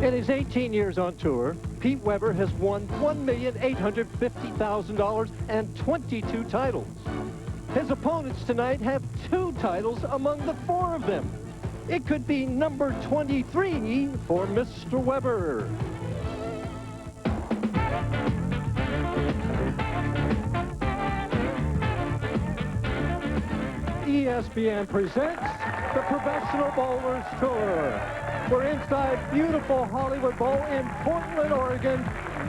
In his 18 years on tour, Pete Weber has won $1,850,000 and 22 titles. His opponents tonight have 2 titles among the 4 of them. It could be number 23 for Mr. Weber. ESPN presents the Professional Bowlers Tour. We're inside beautiful Hollywood Bowl in Portland, Oregon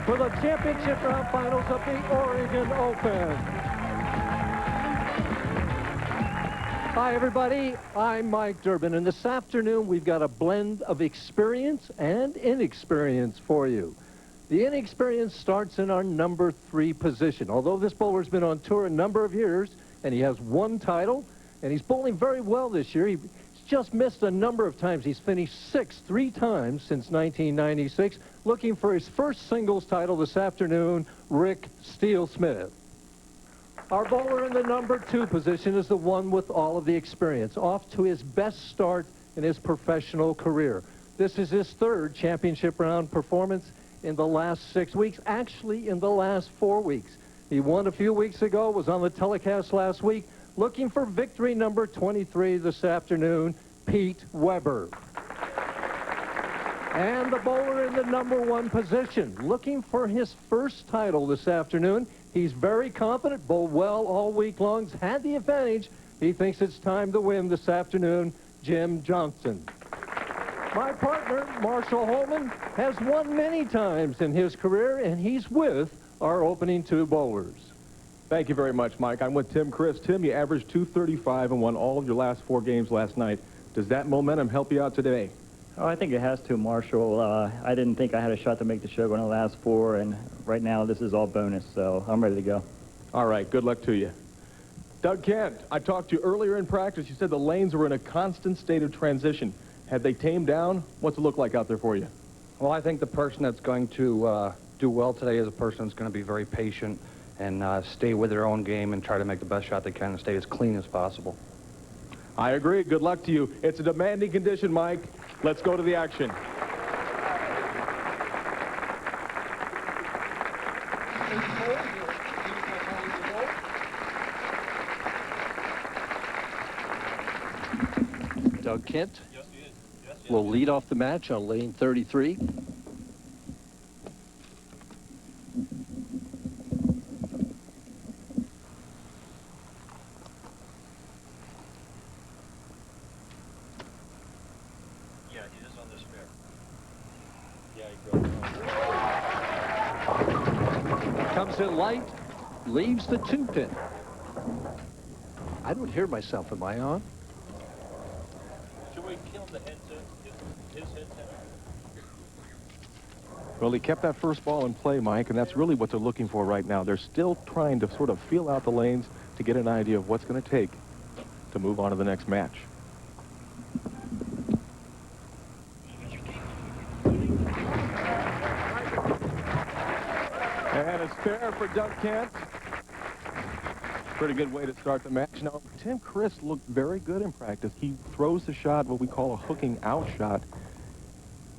for the championship round finals of the Oregon Open. Hi, everybody. I'm Mike Durbin, and this afternoon we've got a blend of experience and inexperience for you. The inexperience starts in our number 3 position. Although this bowler's been on tour a number of years, and he has 1 title, and he's bowling very well this year. He's just missed a number of times. He's finished 6th 3 times since 1996, looking for his first singles title this afternoon, Rick Steelsmith. Our bowler in the number 2 position is the one with all of the experience, off to his best start in his professional career. This is his 3rd championship round performance in the last 6 weeks, actually in the last 4 weeks. He won a few weeks ago, was on the telecast last week, looking for victory number 23 this afternoon, Pete Weber. And the bowler in the number 1 position, looking for his first title this afternoon. He's very confident, bowled well all week long, had the advantage. He thinks it's time to win this afternoon, Jim Johnson. My partner, Marshall Holman, has won many times in his career, and he's with our opening 2 bowlers. Thank you very much, Mike. I'm with Tim Criss. Tim, you averaged .235 and won all of your last 4 games last night. Does that momentum help you out today? Oh, I think it has to, Marshall. I didn't think I had a shot to make the show in the last 4, and right now this is all bonus, so I'm ready to go. All right, good luck to you. Doug Kent, I talked to you earlier in practice. You said the lanes were in a constant state of transition. Have they tamed down? What's it look like out there for you? Well, I think the person that's going to do well today is a person that's going to be very patient and stay with their own game and try to make the best shot they can and stay as clean as possible. I agree. Good luck to you. It's a demanding condition, Mike. Let's go to the action. Doug Kent will lead off the match on lane 33. Comes in light, leaves the 2-pin. I don't hear myself. Am I on? Should we kill the headset? His headset? Well, he kept that first ball in play, Mike, and that's really what they're looking for right now. They're still trying to sort of feel out the lanes to get an idea of what's going to take to move on to the next match. And it's fair for Doug Kent. Pretty good way to start the match. Now, Tim Criss looked very good in practice. He throws the shot, what we call a hooking out shot,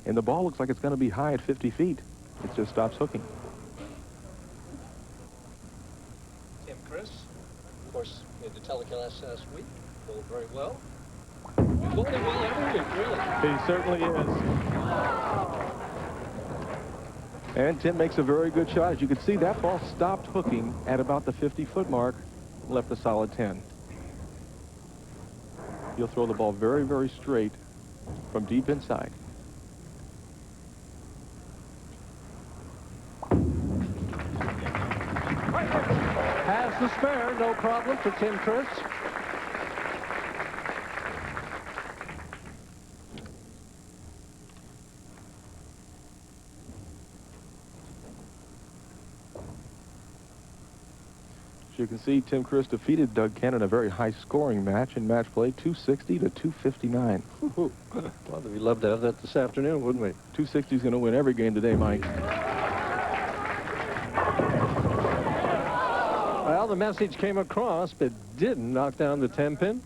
and the ball looks like it's going to be high at 50 feet. It just stops hooking. Tim Criss, of course, made the telecast last week. Bowled very well. Bowling well every week, really. He certainly is. And Tim makes a very good shot. As you can see, that ball stopped hooking at about the 50-foot mark, left a solid 10. He'll throw the ball very, very straight from deep inside. Has the spare, no problem for Tim Criss. As you can see, Tim Criss defeated Doug Kent in a very high-scoring match in match play, 260 to 259. Well, we'd love to have that this afternoon, wouldn't we? 260 is going to win every game today, Mike. Well, the message came across, but didn't knock down the 10-pin.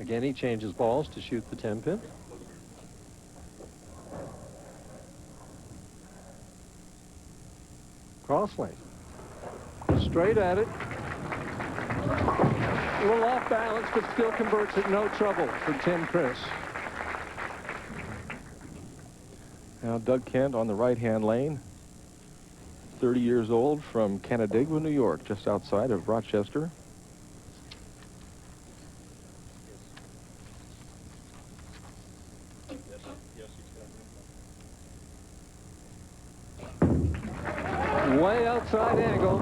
Again, he changes balls to shoot the 10 pin. Cross lane. Straight at it. A little off balance, but still converts it. No trouble for Tim Criss. Now Doug Kent on the right-hand lane, 30 years old, from Canandaigua, New York, just outside of Rochester. Way outside angle.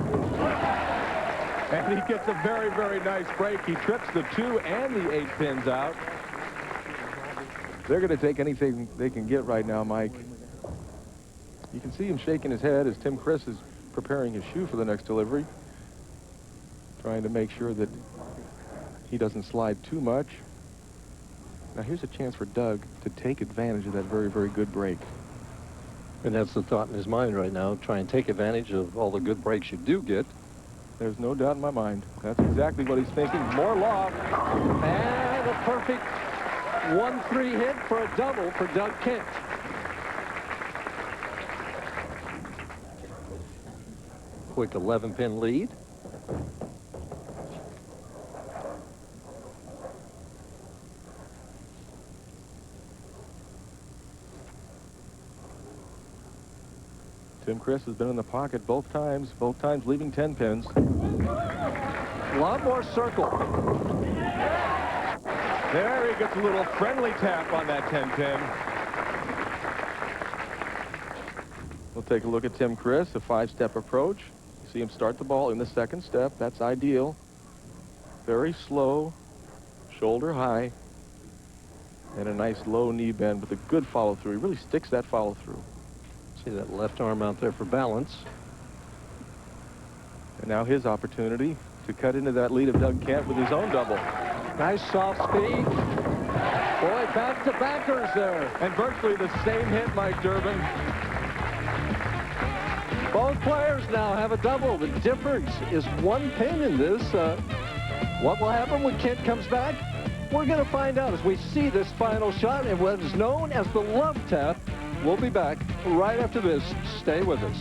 And he gets a very, very nice break. He trips the 2 and the 8 pins out. They're going to take anything they can get right now, Mike. You can see him shaking his head as Tim Criss is preparing his shoe for the next delivery, trying to make sure that he doesn't slide too much. Now here's a chance for Doug to take advantage of that very, very good break. And that's the thought in his mind right now. Try and take advantage of all the good breaks you do get. There's no doubt in my mind. That's exactly what he's thinking. More loft. And a perfect 1-3 hit for a double for Doug Kent. Quick 11-pin lead. Tim Criss has been in the pocket both times leaving 10 pins. A lot more circle. There he gets a little friendly tap on that 10 pin. We'll take a look at Tim Criss, a 5-step approach. You see him start the ball in the 2nd step. That's ideal. Very slow, shoulder high, and a nice low knee bend with a good follow through. He really sticks that follow through. See that left arm out there for balance. And now his opportunity to cut into that lead of Doug Kent with his own double. Nice soft speed. Boy, back-to-backers there. And virtually the same hit, Mike Durbin. Both players now have a double. The difference is 1 pin in this. What will happen when Kent comes back? We're going to find out as we see this final shot and what is known as the love tap. We'll be back right after this. Stay with us.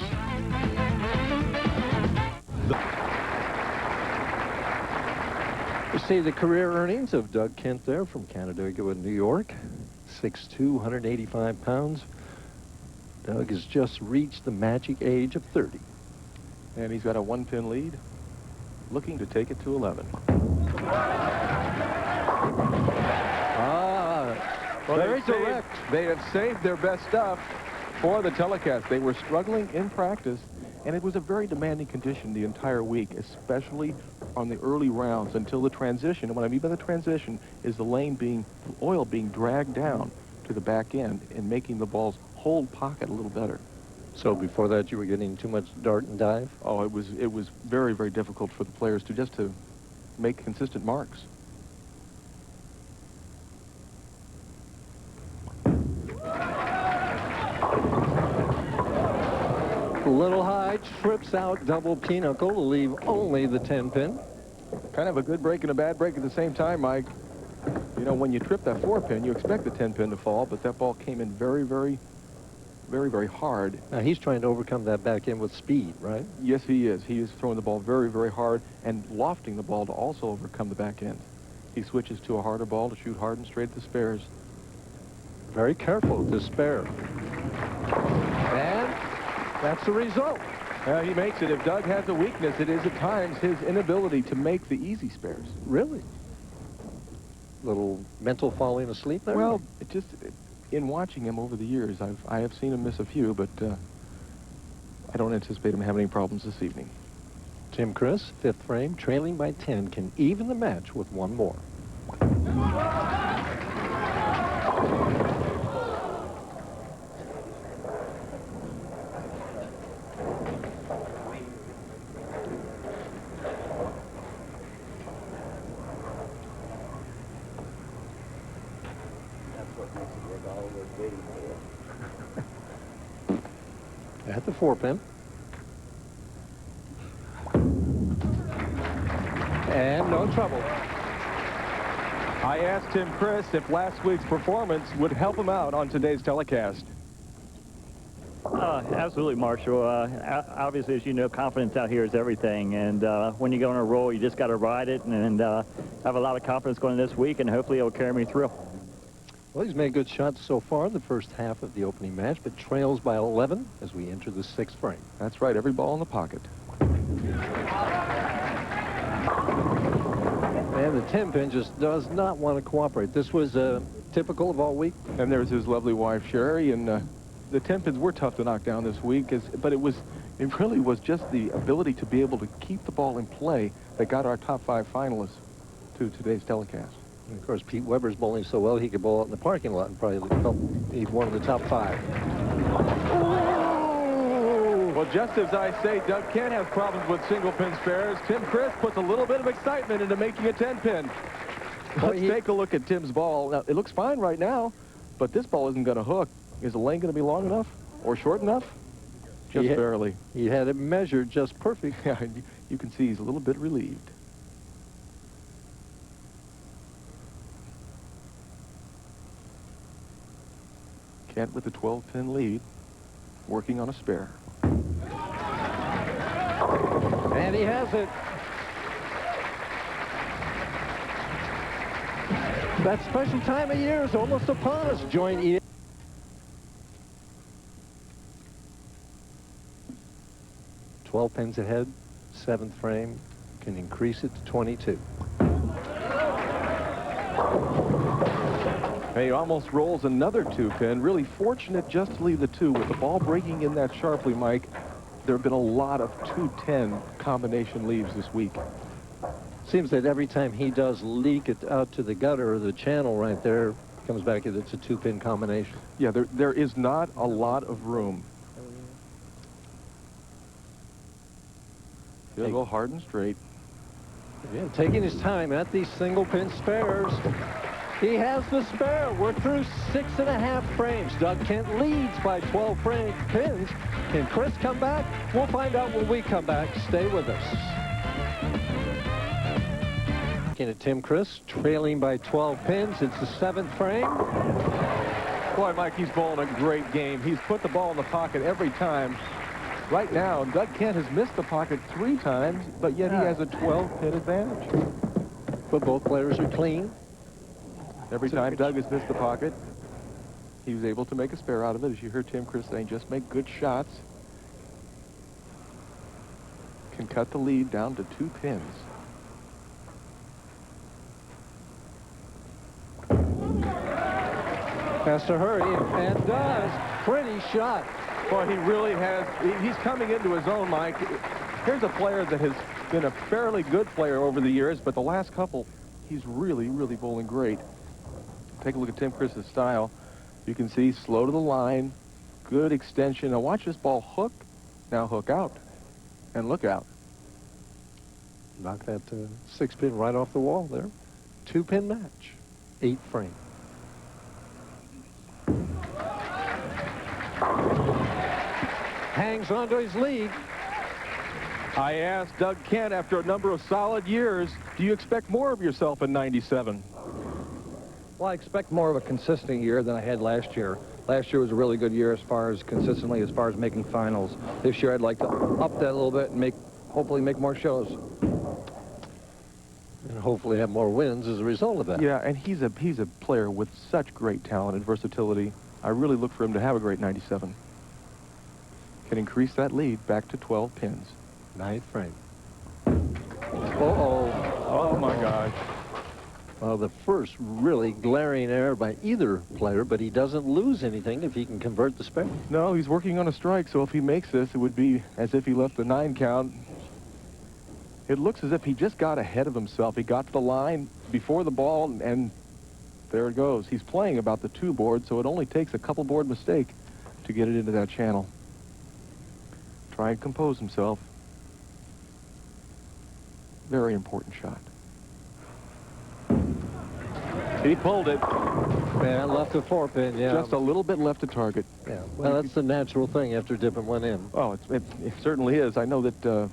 You see the career earnings of Doug Kent there from Canandaigua, New York. 6'2", 185 pounds. Doug has just reached the magic age of 30. And he's got a 1-pin lead, looking to take it to 11. Well, very direct. They have saved their best stuff for the telecast. They were struggling in practice, and it was a very demanding condition the entire week, especially on the early rounds until the transition. And what I mean by the transition is the oil being dragged down to the back end and making the balls hold pocket a little better. So before that, you were getting too much dart and dive? Oh, it was very, very difficult for the players to make consistent marks. A little high, trips out double pinochle to leave only the 10 pin. Kind of a good break and a bad break at the same time, Mike. You know, when you trip that 4 pin, you expect the 10 pin to fall, but that ball came in very, very, very, very hard. Now he's trying to overcome that back end with speed, right? Yes, he is. He is throwing the ball very, very hard and lofting the ball to also overcome the back end. He switches to a harder ball to shoot hard and straight at the spares. Very careful with the spare. And that's the result. He makes it. If Doug has a weakness, it is at times his inability to make the easy spares. Really? Little mental falling asleep there? Well, in watching him over the years, I have seen him miss a few, but I don't anticipate him having any problems this evening. Tim Criss, 5th frame, trailing by 10, can even the match with 1 more. At the 4 pin. And no trouble. I asked Tim Criss if last week's performance would help him out on today's telecast. Absolutely, Marshall. Obviously, as you know, confidence out here is everything. And when you go on a roll, you just got to ride it and have a lot of confidence going this week, and hopefully it'll carry me through. Well, he's made good shots so far in the first half of the opening match, but trails by 11 as we enter the 6th frame. That's right, every ball in the pocket. And the 10-pin just does not want to cooperate. This was typical of all week. And there's his lovely wife, Sherry, and the 10-pins were tough to knock down this week, but it really was just the ability to be able to keep the ball in play that got our top 5 finalists to today's telecast. And of course, Pete Weber's bowling so well, he could bowl out in the parking lot and probably help be one of the top 5. Well, just as I say, Doug Kent has problems with single-pin spares. Tim Criss puts a little bit of excitement into making a 10-pin. Let's take a look at Tim's ball. Now, it looks fine right now, but this ball isn't going to hook. Is the lane going to be long enough or short enough? Just barely. He had it measured just perfect. Yeah, you can see he's a little bit relieved. Kent with the 12-pin lead, working on a spare. And he has it. That special time of year is almost upon us. Join Ian. 12 pins ahead, 7th frame, can increase it to 22. He almost rolls another 2-pin. Really fortunate just to leave the 2. With the ball breaking in that sharply, Mike, there have been a lot of 2-10 combination leaves this week. Seems that every time he does leak it out to the gutter or the channel right there, comes back and it's a 2-pin combination. Yeah, there is not a lot of room. Feels a little hard and straight. Yeah, taking his time at these single-pin spares. He has the spare. We're through 6.5 frames. Doug Kent leads by 12 pins. Can Criss come back? We'll find out when we come back. Stay with us. Looking at Tim Criss, trailing by 12 pins. It's the 7th frame. Boy, Mike, he's bowling a great game. He's put the ball in the pocket every time. Right now, Doug Kent has missed the pocket 3 times, but yet he has a 12-pin advantage. But both players are clean. Every time Doug has missed the pocket, he was able to make a spare out of it. As you heard Tim Criss saying, just make good shots. Can cut the lead down to 2 pins. Has to hurry, and does. Pretty shot. Boy, he really has. He's coming into his own, Mike. Here's a player that has been a fairly good player over the years, but the last couple, he's really, really bowling great. Take a look at Tim Criss's style. You can see slow to the line, good extension. Now watch this ball hook, now hook out, and look out. Knock that 6-pin right off the wall there. 2-pin match, 8 frame. Hangs onto his lead. I asked Doug Kent after a number of solid years, do you expect more of yourself in 97? Well, I expect more of a consistent year than I had last year. Last year was a really good year as far as consistently, as far as making finals. This year I'd like to up that a little bit and hopefully make more shows. And hopefully have more wins as a result of that. Yeah, and he's a player with such great talent and versatility. I really look for him to have a great 97. Can increase that lead back to 12 pins. 9th frame. Oh my gosh. Well, the first really glaring error by either player, but he doesn't lose anything if he can convert the spare. No, he's working on a strike, so if he makes this, it would be as if he left the 9 count. It looks as if he just got ahead of himself. He got to the line before the ball, and there it goes. He's playing about the 2 board, so it only takes a couple board mistake to get it into that channel. Try and compose himself. Very important shot. He pulled it. Yeah, left a 4-pin, yeah. Just a little bit left to target. Yeah, well, that's the natural thing after dipping one in. Oh, it certainly is. I know that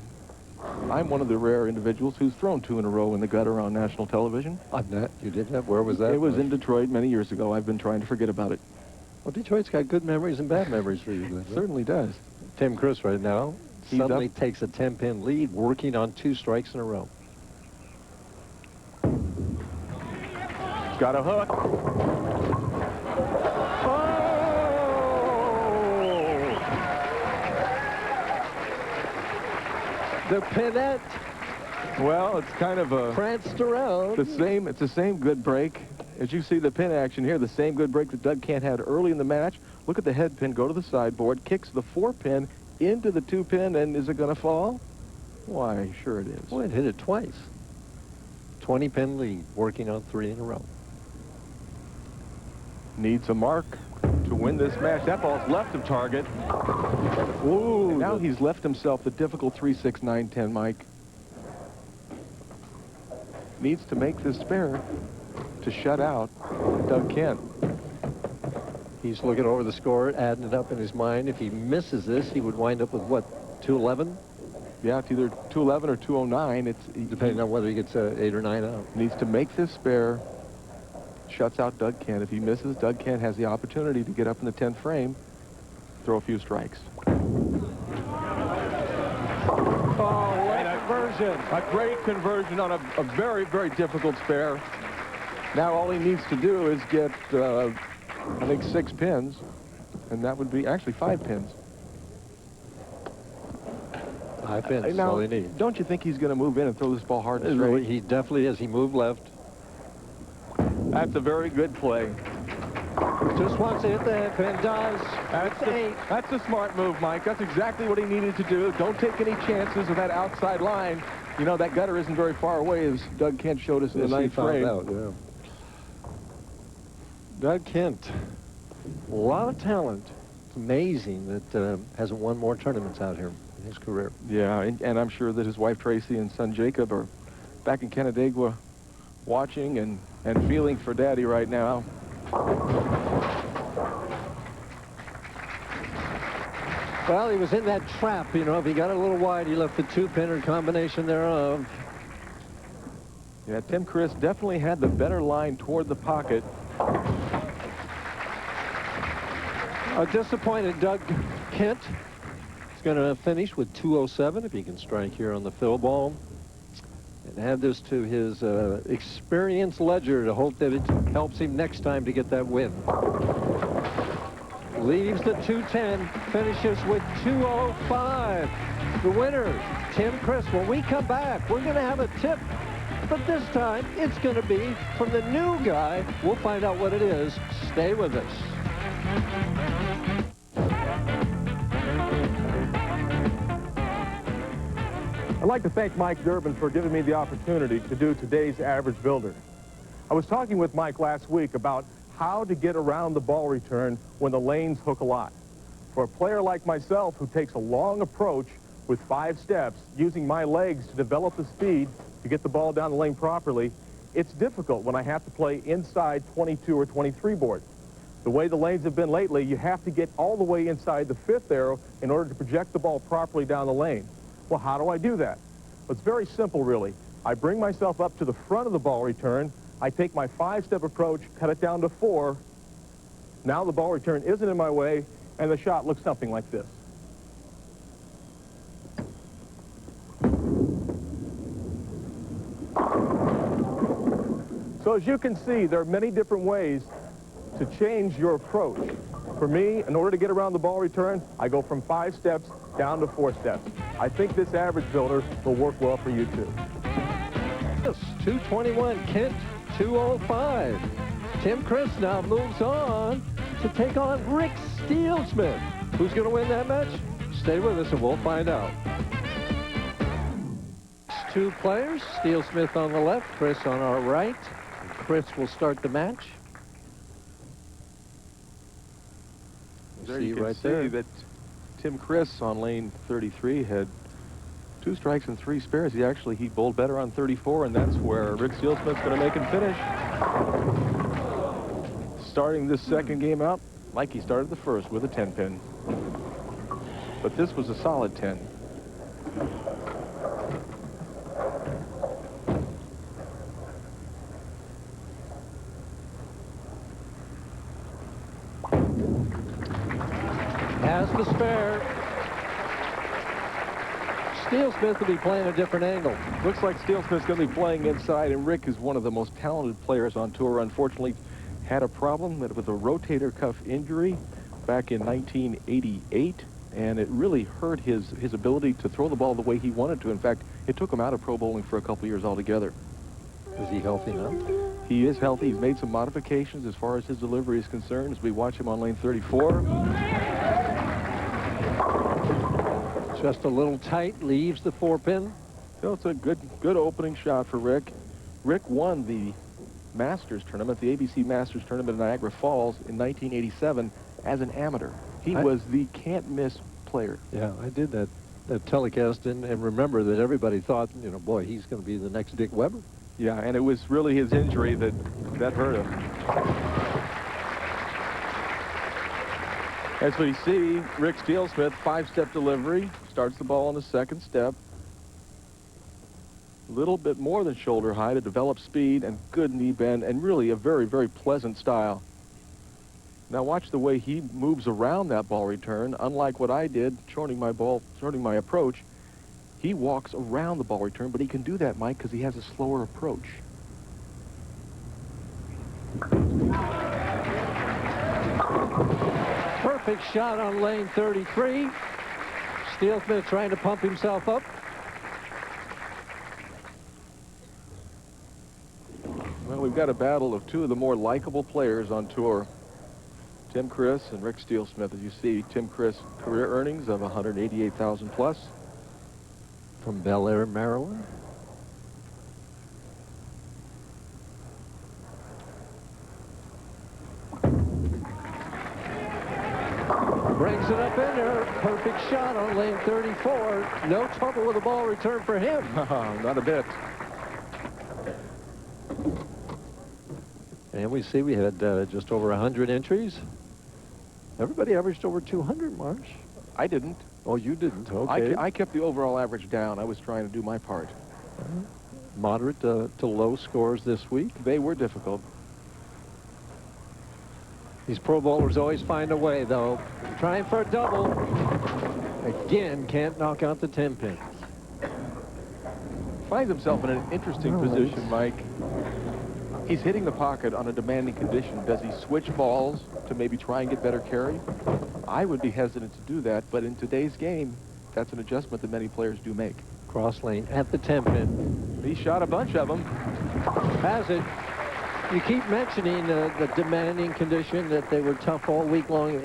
I'm one of the rare individuals who's thrown 2 in a row in the gutter on national television. You did that? Where was that? It was in Detroit many years ago. I've been trying to forget about it. Well, Detroit's got good memories and bad memories for you. It certainly does. Tim Criss right now He's suddenly up. takes a 10-pin lead, working on 2 strikes in a row. Got a hook. The pinette Well, it's kind of a pranced around. it's the same good break. As you see the pin action here, the same good break that Doug Kent had early in the match. Look at the head pin go to the sideboard, kicks the 4-pin into the 2-pin, and is it going to fall? Why, sure it is. Boy, it hit it twice. 20-pin lead, working on 3 in a row. Needs a mark to win this match. That ball's left of target. Ooh, And now he's left himself the difficult 3-6, 9-10, Mike. Needs to make this spare to shut out Doug Kent. he's looking over the score, adding it up in his mind. If he misses this, he would wind up with, what, 211? Yeah, it's either 211 or 209. Depending on whether he gets 8 or 9 out. Needs to make this spare, shuts out Doug Kent. If he misses, Doug Kent has the opportunity to get up in the 10th frame, throw a few strikes. Oh, what a conversion. A great conversion on a very, very difficult spare. Now all he needs to do is get, I think, 6 pins, and that would be actually 5 pins. 5 pins, that's Now, all he needs. don't you think he's going to move in and throw this ball hard and straight? He definitely is. He moved left. That's a very good play. Just wants to hit the head pin. Does. That's a smart move, Mike. That's exactly what he needed to do. Don't take any chances with that outside line. You know, that gutter isn't very far away, as Doug Kent showed us in the 9th frame. Out, yeah. Doug Kent, a lot of talent. It's amazing that hasn't won more tournaments out here in his career. Yeah, and I'm sure that his wife Tracy and son Jacob are back in Canandaigua watching and feeling for Daddy right now. Well, he was in that trap, you know. If he got a little wide, he left the 2-pinner combination thereof. Yeah, Tim Criss definitely had the better line toward the pocket. A disappointed Doug Kent is going to finish with 207 if he can strike here on the fill ball. And add this to his experience ledger to hope that it helps him next time to get that win. Leaves the 210, finishes with 205. The winner, Tim Criss. When we come back, we're going to have a tip. But this time, it's going to be from the new guy. We'll find out what it is. Stay with us. I'd like to thank Mike Durbin for giving me the opportunity to do today's Average Builder. I was talking with Mike last week about how to get around the ball return when the lanes hook a lot. For a player like myself who takes a long approach with 5 steps, using my legs to develop the speed to get the ball down the lane properly, it's difficult when I have to play inside 22 or 23 board. The way the lanes have been lately, you have to get all the way inside the 5th arrow in order to project the ball properly down the lane. Well, how do I do that? Well, it's very simple, really. I bring myself up to the front of the ball return. I take my 5-step approach, cut it down to 4. Now the ball return isn't in my way, and the shot looks something like this. So as you can see, there are many different ways to change your approach. For me, in order to get around the ball return, I go from 5 steps down to 4 steps. I think this Average Builder will work well for you too. Yes, 221, Kent 205. Tim Criss now moves on to take on Rick Steelsmith. Who's going to win that match? Stay with us and we'll find out. 2 players, Steelsmith on the left, Criss on our right. Criss will start the match. There you can see that Tim Criss on lane 33 had 2 strikes and 3 spares. He bowled better on 34, and that's where Rick Steelsmith's going to make him finish. Starting this second game out like he started the first with a 10-pin. But this was a solid 10. Has the spare. Steelsmith will be playing a different angle. Looks like Steelsmith's going to be playing inside, and Rick is one of the most talented players on tour. Unfortunately, had a problem with a rotator cuff injury back in 1988, and it really hurt his ability to throw the ball the way he wanted to. In fact, it took him out of pro bowling for a couple years altogether. Is he healthy now? He is healthy. He's made some modifications as far as his delivery is concerned as we watch him on lane 34. Just a little tight, leaves the 4-pin. So it's a good opening shot for Rick. Rick won the Masters tournament, the ABC Masters tournament in Niagara Falls in 1987 as an amateur. He was the can't-miss player. Yeah, I did that telecast and remember that everybody thought, you know, boy, he's going to be the next Dick Weber. Yeah, and it was really his injury that hurt him. As we see, Rick Steelsmith, 5-step delivery, starts the ball on the second step. A little bit more than shoulder high to develop speed and good knee bend, and really a very, very pleasant style. Now watch the way he moves around that ball return. Unlike what I did, shortening my approach, he walks around the ball return, but he can do that, Mike, because he has a slower approach. Perfect shot on lane 33. Steelsmith trying to pump himself up. Well, we've got a battle of two of the more likable players on tour. Tim Criss and Rick Steelsmith. As you see, Tim Criss career earnings of $188,000 plus. From Bel Air, Maryland. Brings it up in there. Perfect shot on lane 34. No trouble with the ball return for him. Not a bit. And we see we had just over 100 entries. Everybody averaged over 200, Marsh. I didn't. Oh, you didn't. Okay. I kept the overall average down. I was trying to do my part. Moderate to low scores this week. They were difficult. These pro bowlers always find a way, though. Trying for a double. Again, can't knock out the 10 pins. Finds himself in an interesting position, Mike. He's hitting the pocket on a demanding condition. Does he switch balls to maybe try and get better carry? I would be hesitant to do that, but in today's game, that's an adjustment that many players do make. Cross lane at the 10 pin. He shot a bunch of them. Has it. You keep mentioning the demanding condition, that they were tough all week long.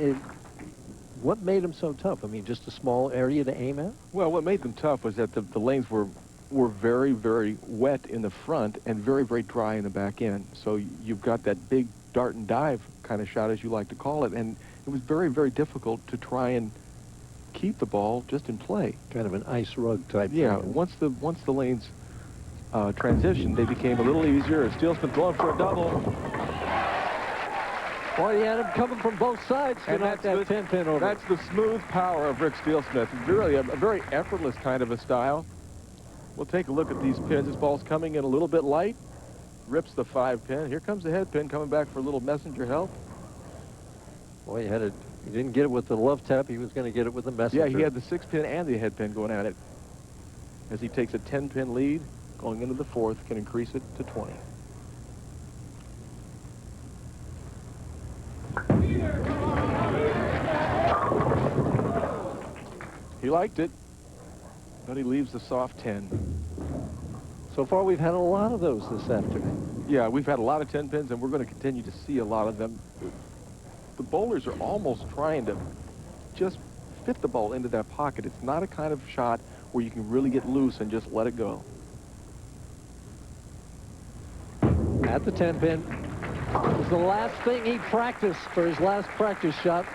What made them so tough? I mean, just a small area to aim at? Well, what made them tough was that the lanes were very, very wet in the front and very, very dry in the back end. So you've got that big dart and dive kind of shot, as you like to call it, and it was very, very difficult to try and keep the ball just in play. Kind of an ice rug type Yeah, thing. once the lanes transitioned, they became a little easier. Steelsmith going for a double. Boy, he had him coming from both sides to knock that 10 pin over. That's the smooth power of Rick Steelsmith. Really a very effortless kind of a style. We'll take a look at these pins. This ball's coming in a little bit light. Rips the 5 pin. Here comes the head pin coming back for a little messenger help. Boy, he didn't get it with the love tap. He was going to get it with the messenger. Yeah, he had the 6 pin and the head pin going at it. As he takes a 10 pin lead, going into the 4th, can increase it to 20. He liked it, but he leaves the soft 10. So far, we've had a lot of those this afternoon. Yeah, we've had a lot of 10 pins, and we're going to continue to see a lot of them. The bowlers are almost trying to just fit the ball into that pocket. It's not a kind of shot where you can really get loose and just let it go. At the 10 pin. It was the last thing he practiced for his last practice shot.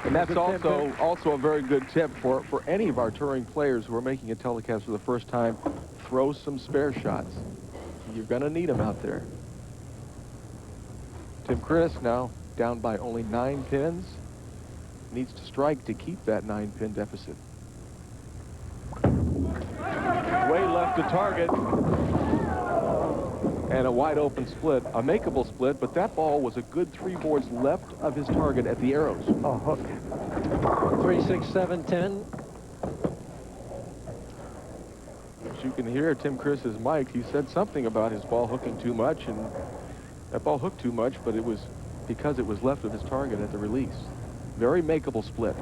And that's also a very good tip for any of our touring players who are making a telecast for the first time. Throw some spare shots. You're going to need them out there. Tim Criss now down by only 9 pins. Needs to strike to keep that 9-pin deficit. Way left to target. And a wide open split, a makeable split, but that ball was a good 3 boards left of his target at the arrows. Oh, hook. 3, 6, 7, 10. As you can hear, Tim Criss's mic, he said something about his ball hooking too much, and that ball hooked too much, but it was because it was left of his target at the release. Very makeable split.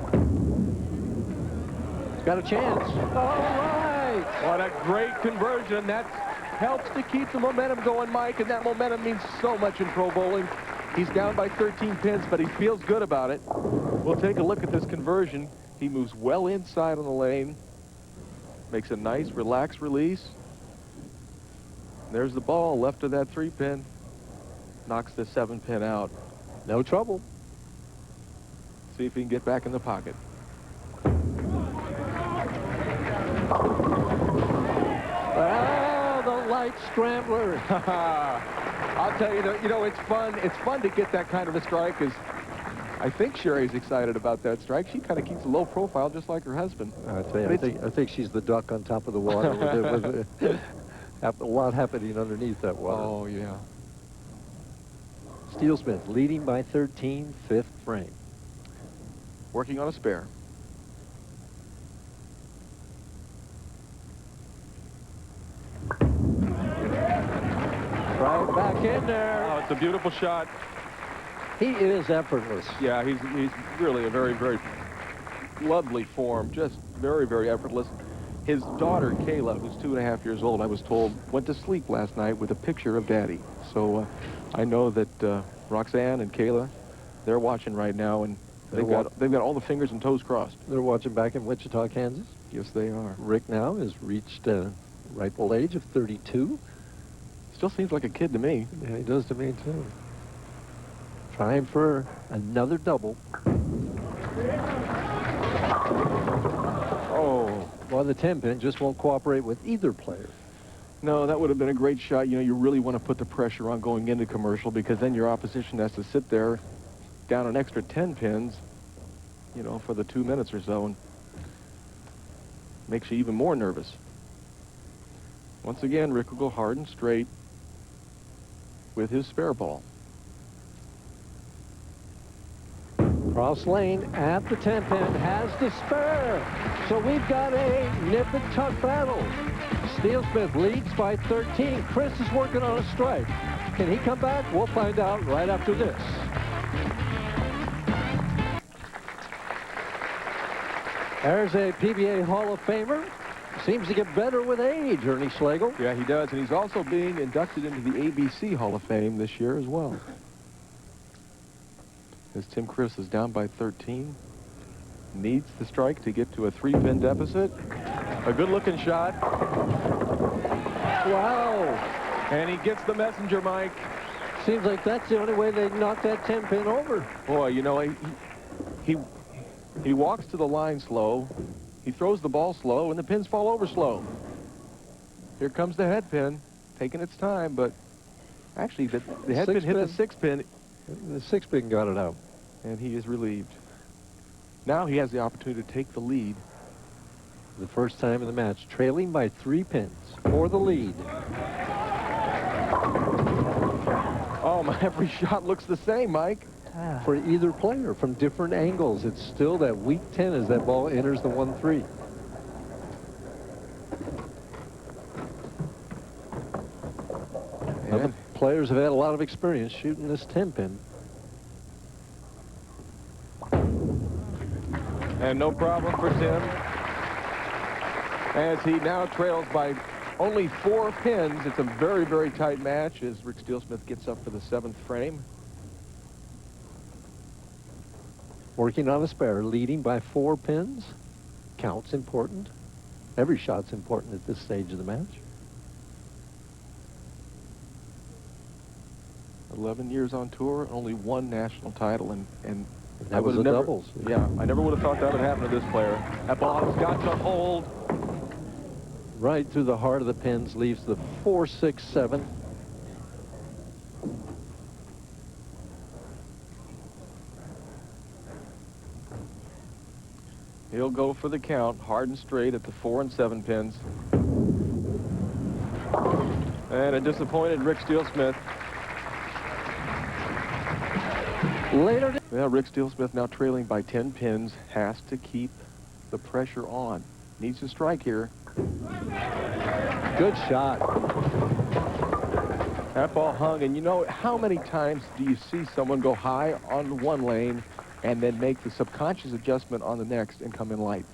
He's got a chance. All right. What a great conversion. That helps to keep the momentum going, Mike, and that momentum means so much in pro bowling. He's down by 13 pins, but he feels good about it. We'll take a look at this conversion. He moves well inside on the lane, makes a nice, relaxed release. There's the ball left of that 3-pin. Knocks the 7-pin out. No trouble. See if he can get back in the pocket. Ah, the light scrambler. I'll tell you, it's fun. It's fun to get that kind of a strike, because I think Sherry's excited about that strike. She kind of keeps a low profile, just like her husband. I think she's the duck on top of the water. with a lot happening underneath that water. Oh, yeah. Steelsmith leading by 13, 5th frame. Working on a spare. Right back in there. Oh, it's a beautiful shot. He is effortless. Yeah, he's really a very, very lovely form. Just very, very effortless. His daughter, Kayla, who's 2.5 years old, I was told, went to sleep last night with a picture of Daddy. So I know that Roxanne and Kayla, they're watching right now, and they've got all the fingers and toes crossed. They're watching back in Wichita, Kansas. Yes, they are. Rick now has reached a ripe old age of 32. Still seems like a kid to me. Yeah, he does to me, too. Trying for another double. Oh. Well, the 10-pin just won't cooperate with either player. No, that would have been a great shot. You really want to put the pressure on going into commercial, because then your opposition has to sit there down an extra 10 pins, for the 2 minutes or so, and makes you even more nervous. Once again, Rick will go hard and straight with his spare ball. Cross lane at the 10-pin has the spare. So we've got a nip and tuck battle. Steelsmith leads by 13. Criss is working on a strike. Can he come back? We'll find out right after this. There's a PBA Hall of Famer. Seems to get better with age, Ernie Schlegel. Yeah, he does, and he's also being inducted into the ABC Hall of Fame this year as well. As Tim Criss is down by 13, needs the strike to get to a 3-pin deficit. A good-looking shot. Wow. And he gets the messenger, Mike. Seems like that's the only way they knock that 10-pin over. Boy, he walks to the line slow. He throws the ball slow, and the pins fall over slow. Here comes the head pin, taking its time, but actually the head pin hit the 6-pin. The 6-pin got it out. And he is relieved. Now he has the opportunity to take the lead. The first time in the match, trailing by 3 pins for the lead. Oh, my, every shot looks the same, Mike. For either player from different angles. It's still that weak 10 as that ball enters the 1-3. And the players have had a lot of experience shooting this 10-pin. And no problem for Tim, as he now trails by only 4 pins. It's a very, very tight match as Rick Steelsmith gets up for the 7th frame. Working on a spare, leading by 4 pins. Count's important. Every shot's important at this stage of the match. 11 years on tour, only 1 national title, and that was the doubles. Yeah, I never would have thought that would happen to this player. That ball has got to hold. Right through the heart of the pins, leaves the 4, 6, 7. He'll go for the count, hard and straight at the 4 and 7 pins. And a disappointed Rick Steelsmith. Later. Well, Rick Steelsmith now trailing by 10 pins, has to keep the pressure on. Needs to strike here. Good shot. That ball hung, and you know, how many times do you see someone go high on one lane and then make the subconscious adjustment on the next and come in light?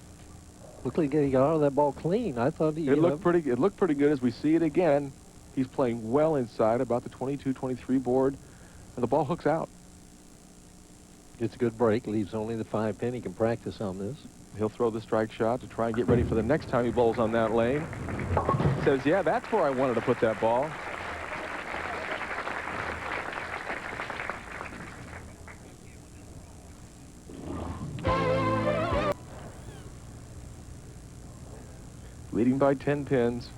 Looked like he got out of that ball clean. I thought he... It looked pretty good as we see it again. He's playing well inside, about the 22-23 board, and the ball hooks out. It's a good break. Leaves only the 5-pin. He can practice on this. He'll throw the strike shot to try and get ready for the next time he bowls on that lane. Says, yeah, that's where I wanted to put that ball. Leading by 10 pins.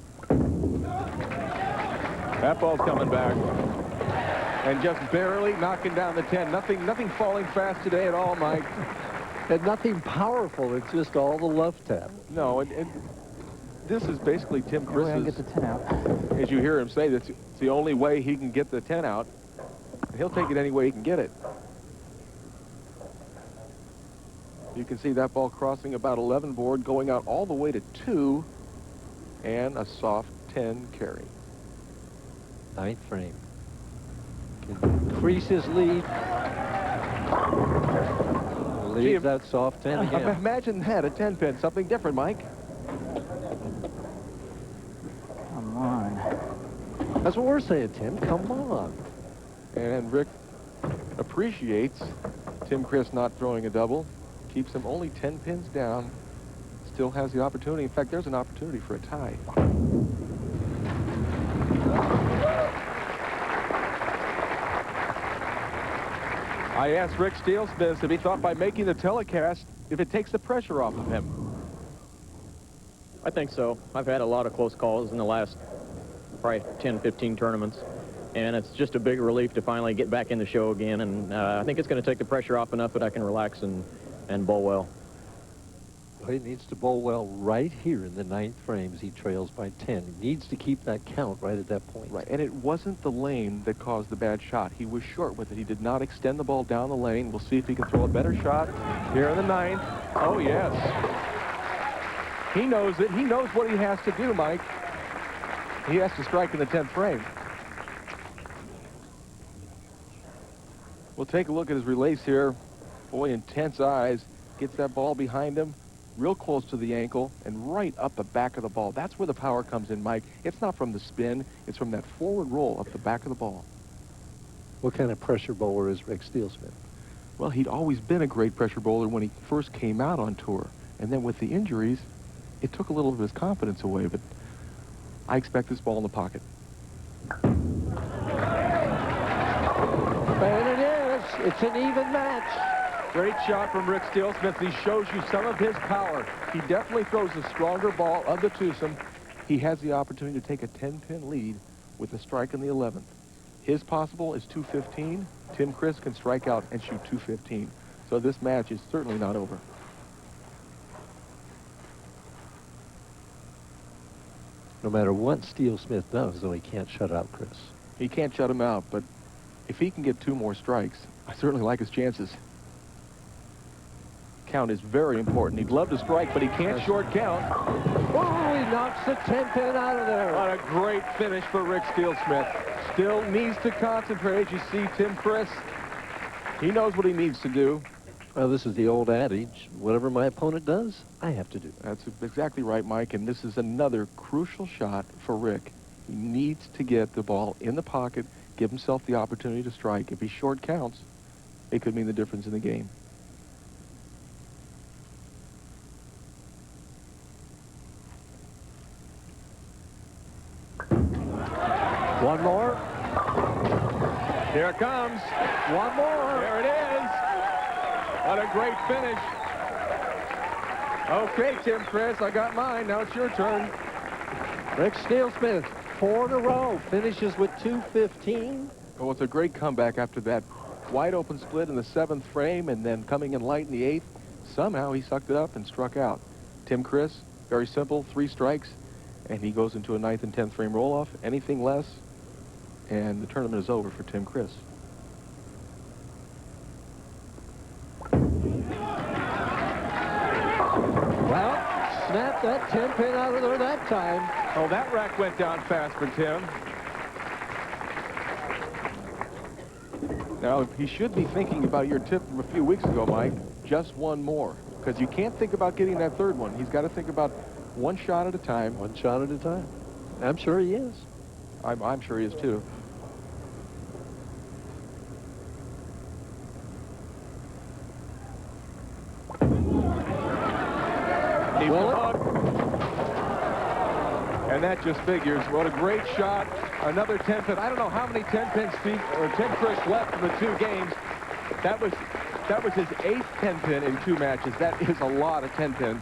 That ball's coming back. And just barely knocking down the 10. Nothing falling fast today at all, Mike. And nothing powerful. It's just all the love tap. No, and this is basically Tim Criss's. Get the 10 out. As you hear him say, that's the only way he can get the 10 out. And he'll take it any way he can get it. You can see that ball crossing about 11 board, going out all the way to 2, and a soft 10 carry. 9th frame. Can increase his lead. Leave that soft 10 again. Imagine that, a 10 pin, something different, Mike. Come on. That's what we're saying, Tim. Come on. And Rick appreciates Tim Criss not throwing a double. Keeps him only 10 pins down. Still has the opportunity. In fact, there's an opportunity for a tie. I asked Rick Steelsmith if he thought by making the telecast, if it takes the pressure off of him. I think so. I've had a lot of close calls in the last probably 10, 15 tournaments, and it's just a big relief to finally get back in the show again, and I think it's going to take the pressure off enough that I can relax and bowl well. He needs to bowl well right here in the 9th frame as he trails by 10. He needs to keep that count right at that point. Right, and it wasn't the lane that caused the bad shot. He was short with it. He did not extend the ball down the lane. We'll see if he can throw a better shot here in the 9th. Oh, yes. He knows it. He knows what he has to do, Mike. He has to strike in the 10th frame. We'll take a look at his release here. Boy, intense eyes. Gets that ball behind him, real close to the ankle, and right up the back of the ball. That's where the power comes in, Mike. It's not from the spin. It's from that forward roll up the back of the ball. What kind of pressure bowler is Rick Steelsmith? Well, he'd always been a great pressure bowler when he first came out on tour. And then with the injuries, it took a little of his confidence away, but I expect this ball in the pocket. And it is. It's an even match. Great shot from Rick Steelsmith. He shows you some of his power. He definitely throws the stronger ball of the twosome. He has the opportunity to take a 10-pin lead with a strike in the 11th. His possible is 215. Tim Criss can strike out and shoot 215. So this match is certainly not over. No matter what Steelsmith does, though, he can't shut out Criss. He can't shut him out, but if he can get 2 more strikes, I certainly like his chances. Count is very important. He'd love to strike, but he can't short count. Oh, he knocks the 10-pin out of there. What a great finish for Rick Steelsmith. Still needs to concentrate. You see Tim Criss. He knows what he needs to do. Well, this is the old adage. Whatever my opponent does, I have to do. That's exactly right, Mike. And this is another crucial shot for Rick. He needs to get the ball in the pocket, give himself the opportunity to strike. If he short counts, it could mean the difference in the game. One more. Here it comes. One more. There it is. What a great finish. Okay, Tim Criss, I got mine. Now it's your turn. Rick Steelsmith, 4 in a row, finishes with 215. Oh, it's a great comeback after that wide open split in the 7th frame and then coming in light in the 8th. Somehow he sucked it up and struck out. Tim Criss, very simple, 3 strikes, and he goes into a 9th and 10th frame roll-off. Anything less, and the tournament is over for Tim Criss. snapped that 10-pin out of there that time. Oh, that rack went down fast for Tim. Now, he should be thinking about your tip from a few weeks ago, Mike. Just one more. Because you can't think about getting that third one. He's got to think about one shot at a time. One shot at a time. I'm sure he is. I'm sure he is, too. And that just figures. What a great shot. Another 10-pin. I don't know how many 10-pins Tim Criss left in the 2 games. That was his 8th 10-pin in 2 matches. That is a lot of 10-pins.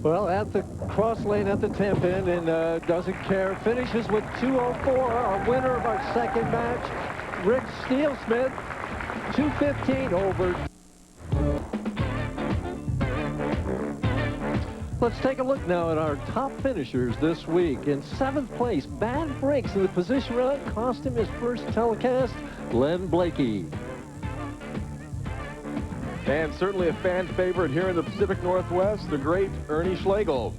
Well, at the cross lane at the 10-pin and doesn't care. Finishes with 2:04. Our winner of our second match, Rick Steelsmith, 2:15 over. Let's take a look now at our top finishers this week. In 7th place, bad breaks in the position run cost him his first telecast, Len Blakey. And certainly a fan favorite here in the Pacific Northwest, the great Ernie Schlegel.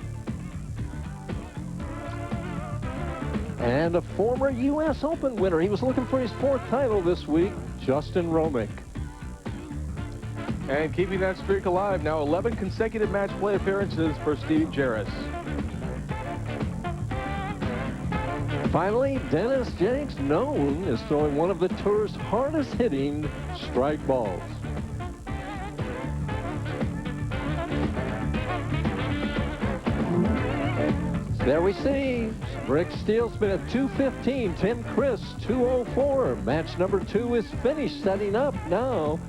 And a former U.S. Open winner. He was looking for his 4th title this week, Justin Romick. And keeping that streak alive, now 11 consecutive match play appearances for Steve Jarris. Finally, Dennis Jenks, known as throwing one of the tour's hardest hitting strike balls. There we see Rick Steelsmith, 2:15. Tim Criss, 2:04. Match number 2 is finished, setting up now.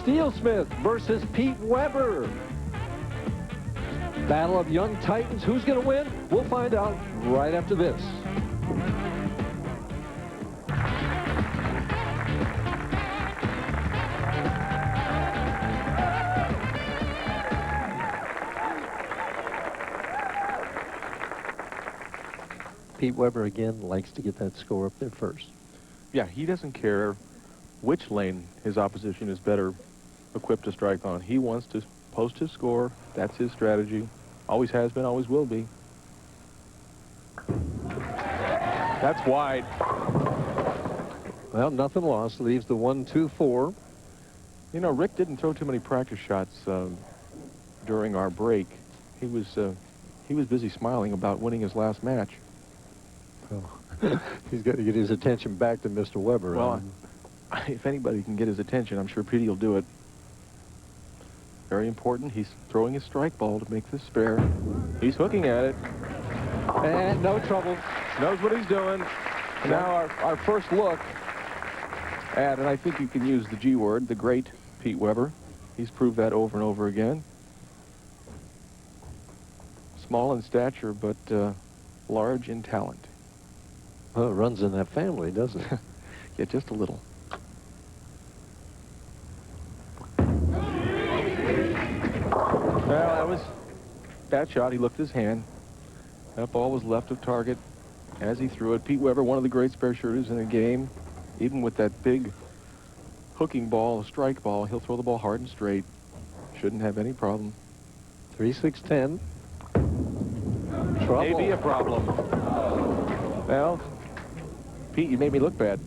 Steelsmith versus Pete Weber. Battle of young titans. Who's going to win? We'll find out right after this. Pete Weber again likes to get that score up there first. Yeah, he doesn't care which lane his opposition is better equipped to strike on. He wants to post his score. That's his strategy. Always has been, always will be. That's wide. Well, nothing lost. Leaves the 1-2-4. You know, Rick didn't throw too many practice shots during our break. He was busy smiling about winning his last match. Oh. He's got to get his attention back to Mr. Weber. Well, if anybody can get his attention, I'm sure Petey will do it. Very important. He's throwing his strike ball to make this spare. He's hooking at it. And no trouble. Knows what he's doing. Now our first look at, and I think you can use the G word, the great Pete Weber. He's proved that over and over again. Small in stature, but large in talent. Well, it runs in that family, doesn't it? Yeah, just a little. Well, that was that shot. He looked at his hand. That ball was left of target as he threw it. Pete Weber, one of the great spare shooters in the game. Even with that big hooking ball, a strike ball, he'll throw the ball hard and straight. Shouldn't have any problem. 3-6-10. Trouble. Maybe a problem. Well, Pete, you made me look bad.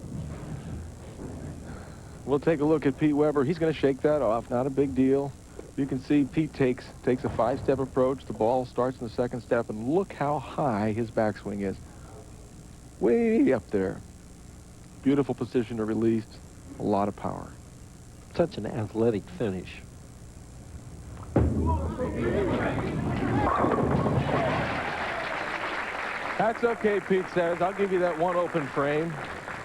We'll take a look at Pete Weber. He's going to shake that off. Not a big deal. You can see Pete takes a 5-step approach. The ball starts in the 2nd step, and look how high his backswing is. Way up there. Beautiful position to release. A lot of power. Such an athletic finish. That's okay, Pete says. I'll give you that one open frame,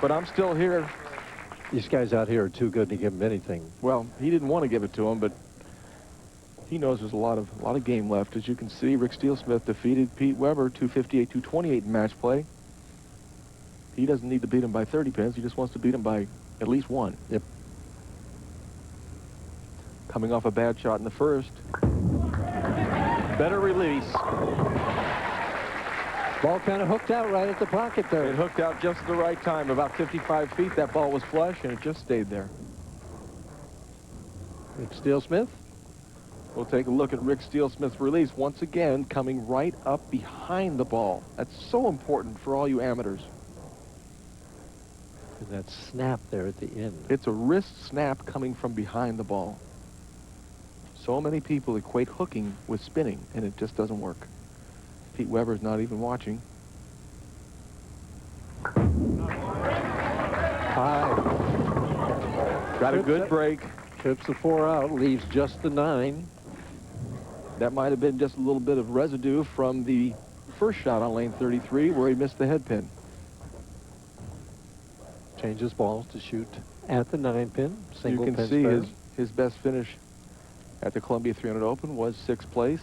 but I'm still here. These guys out here are too good to give him anything. Well, he didn't want to give it to him, but he knows there's a lot of game left. As you can see, Rick Steelsmith defeated Pete Weber 258-228 in match play. He doesn't need to beat him by 30 pins. He just wants to beat him by at least 1. Yep. Coming off a bad shot in the first. Better release. Ball kind of hooked out right at the pocket there. It hooked out just at the right time. About 55 feet, that ball was flush, and it just stayed there. Rick Steelsmith. We'll take a look at Rick Steelsmith's release, once again coming right up behind the ball. That's so important for all you amateurs. And that snap there at the end. It's a wrist snap coming from behind the ball. So many people equate hooking with spinning, and it just doesn't work. Pete Weber's not even watching. High. Got a good break. Trips the 4 out, leaves just the 9. That might have been just a little bit of residue from the first shot on lane 33 where he missed the head pin. Changes balls to shoot at the 9 pin. Single You pin can see spare. his best finish at the Columbia 300 Open was 6th place.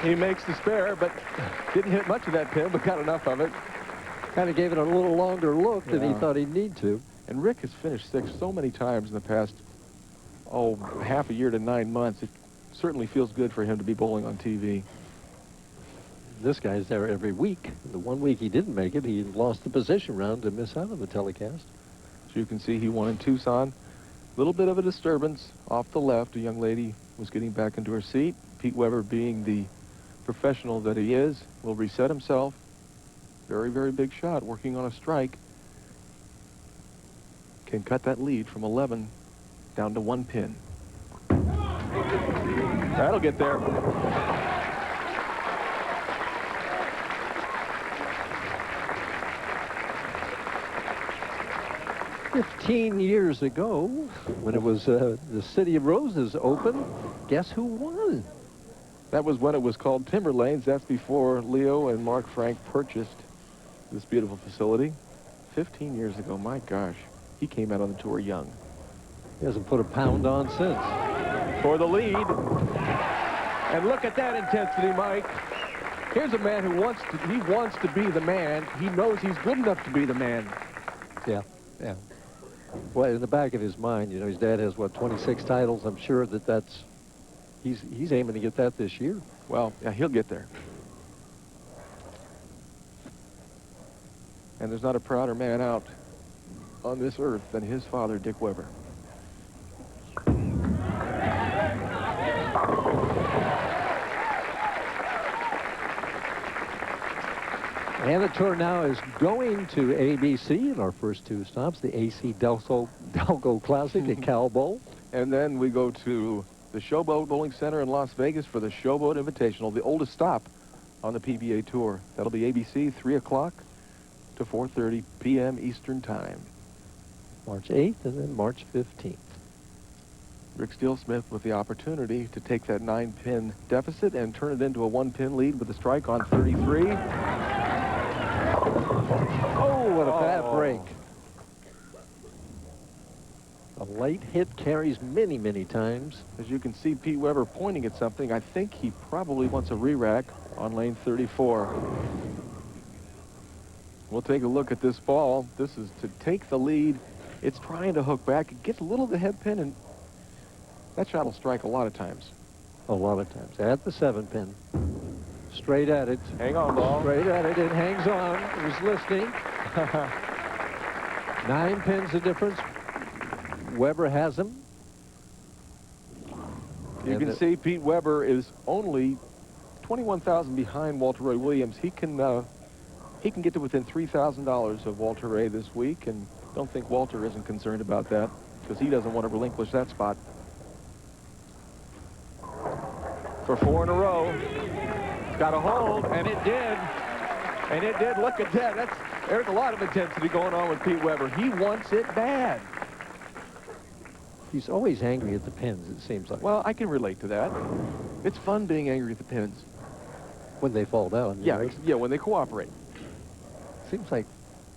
He makes the spare, but didn't hit much of that pin, but got enough of it. Kind of gave it a little longer look than he Yeah. thought he'd need to. And Rick has finished 6th so many times in the past, half a year to 9 months. It certainly feels good for him to be bowling on TV. This guy's there every week. The 1 week he didn't make it, he lost the position round to miss out on the telecast. So you can see he won in Tucson. A little bit of a disturbance off the left. A young lady was getting back into her seat. Pete Weber, being the professional that he is, will reset himself. Very, very big shot, working on a strike. Can cut that lead from 11 down to 1 pin. That'll get there. "15 years ago, when it was the City of Roses Open, guess who won?" That was when it was called Timber Lanes. That's before Leo and Mark Frank purchased this beautiful facility. 15 years ago, my gosh. He came out on the tour young. He hasn't put a pound on since. For the lead. And look at that intensity, Mike. Here's a man who wants to be the man. He knows he's good enough to be the man. Yeah, yeah. Well, in the back of his mind, you know, his dad has, what, 26 titles? I'm sure that's, he's aiming to get that this year. Well, yeah, he'll get there. And there's not a prouder man out on this earth than his father, Dick Weber. And the tour now is going to ABC in our first 2 stops, the AC Delco Classic at Cal Bowl. And then we go to the Showboat Bowling Center in Las Vegas for the Showboat Invitational, the oldest stop on the PBA Tour. That'll be ABC, 3 o'clock to 4:30 p.m. Eastern Time. March 8th and then March 15th. Rick Steelsmith with the opportunity to take that 9-pin deficit and turn it into a 1-pin lead with a strike on 33. Oh, what a bad break. A late hit carries many, many times. As you can see, Pete Weber pointing at something. I think he probably wants a re-rack on lane 34. We'll take a look at this ball. This is to take the lead. It's trying to hook back. It gets a little to the head pin, and that shot will strike a lot of times. A lot of times. At the 7-pin. Straight at it. Hang on, ball. Straight at it. It hangs on. It was listening. 9 pins the difference. Weber has him. You can see Pete Weber is only 21,000 behind Walter Ray Williams. He can get to within $3,000 of Walter Ray this week, and don't think Walter isn't concerned about that because he doesn't want to relinquish that spot. For 4 in a row. Got a hold, and it did. And it did. Look at that. There's a lot of intensity going on with Pete Weber. He wants it bad. He's always angry at the pins, it seems like. Well, I can relate to that. It's fun being angry at the pins. When they fall down. Yeah, yeah, when they cooperate. Seems like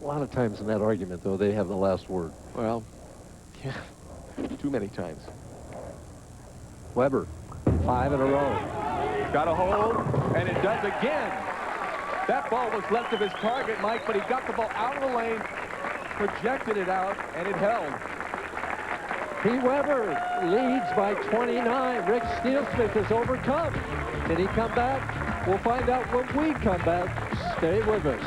a lot of times in that argument, though, they have the last word. Well, yeah, too many times. Weber, 5 in a row. Got a hold, and it does again. That ball was left of his target, Mike, but he got the ball out of the lane, projected it out, and it held. Pete Weber leads by 29. Rick Steelsmith is overcome. Can he come back? We'll find out when we come back. Stay with us.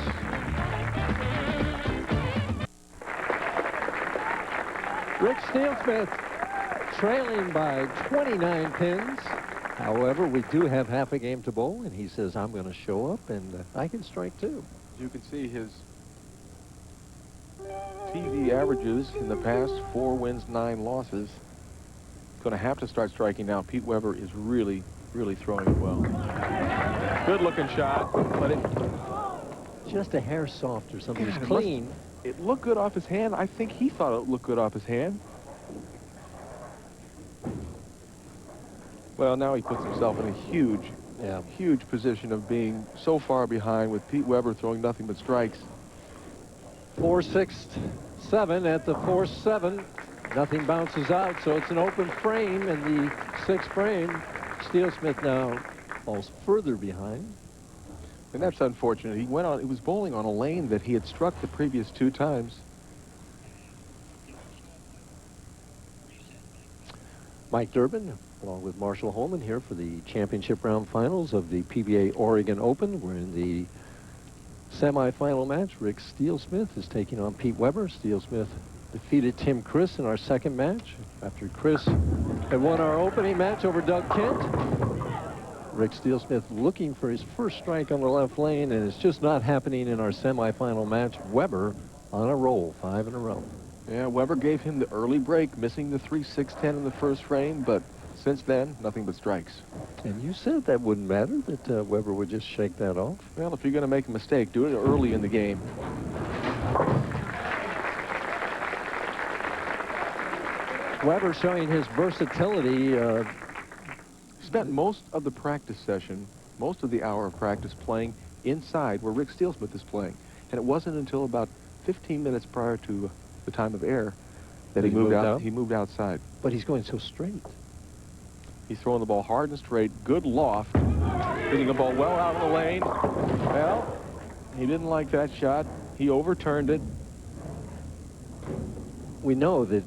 Rick Steelsmith trailing by 29 pins. However, we do have half a game to bowl, and he says, I'm going to show up, and I can strike too. As you can see, his TV averages in the past: 4 wins, 9 losses. Going to have to start striking now. Pete Weber is really throwing it well. Good looking shot, but it Just a hair soft or something. It's clean. It looked good off his hand. I think he thought it looked good off his hand. Well, now he puts himself in a huge position of being so far behind with Pete Weber throwing nothing but strikes. 4, 6, 7 at the 4-7. Nothing bounces out, so it's an open frame in the 6th frame. Steelsmith now falls further behind. And that's unfortunate. He was bowling on a lane that he had struck the previous 2 times. Mike Durbin, along with Marshall Holman, here for the championship round finals of the PBA Oregon Open. We're in the semifinal match. Rick Steelsmith is taking on Pete Weber. Steelsmith defeated Tim Criss in our 2nd match after Criss had won our opening match over Doug Kent. Rick Steelsmith looking for his first strike on the left lane, and it's just not happening in our semifinal match. Weber on a roll, 5 in a row. Yeah, Weber gave him the early break, missing the 3-6-10 in the 1st frame, but since then, nothing but strikes. And you said that wouldn't matter, that Weber would just shake that off. Well, if you're going to make a mistake, do it early in the game. Weber showing his versatility. Spent most of the practice session, most of the hour of practice playing inside where Rick Steelsmith is playing. And it wasn't until about 15 minutes prior to the time of air that he moved out. He moved outside. But he's going so straight. He's throwing the ball hard and straight, good loft, hitting the ball well out of the lane. Well, he didn't like that shot. He overturned it. We know that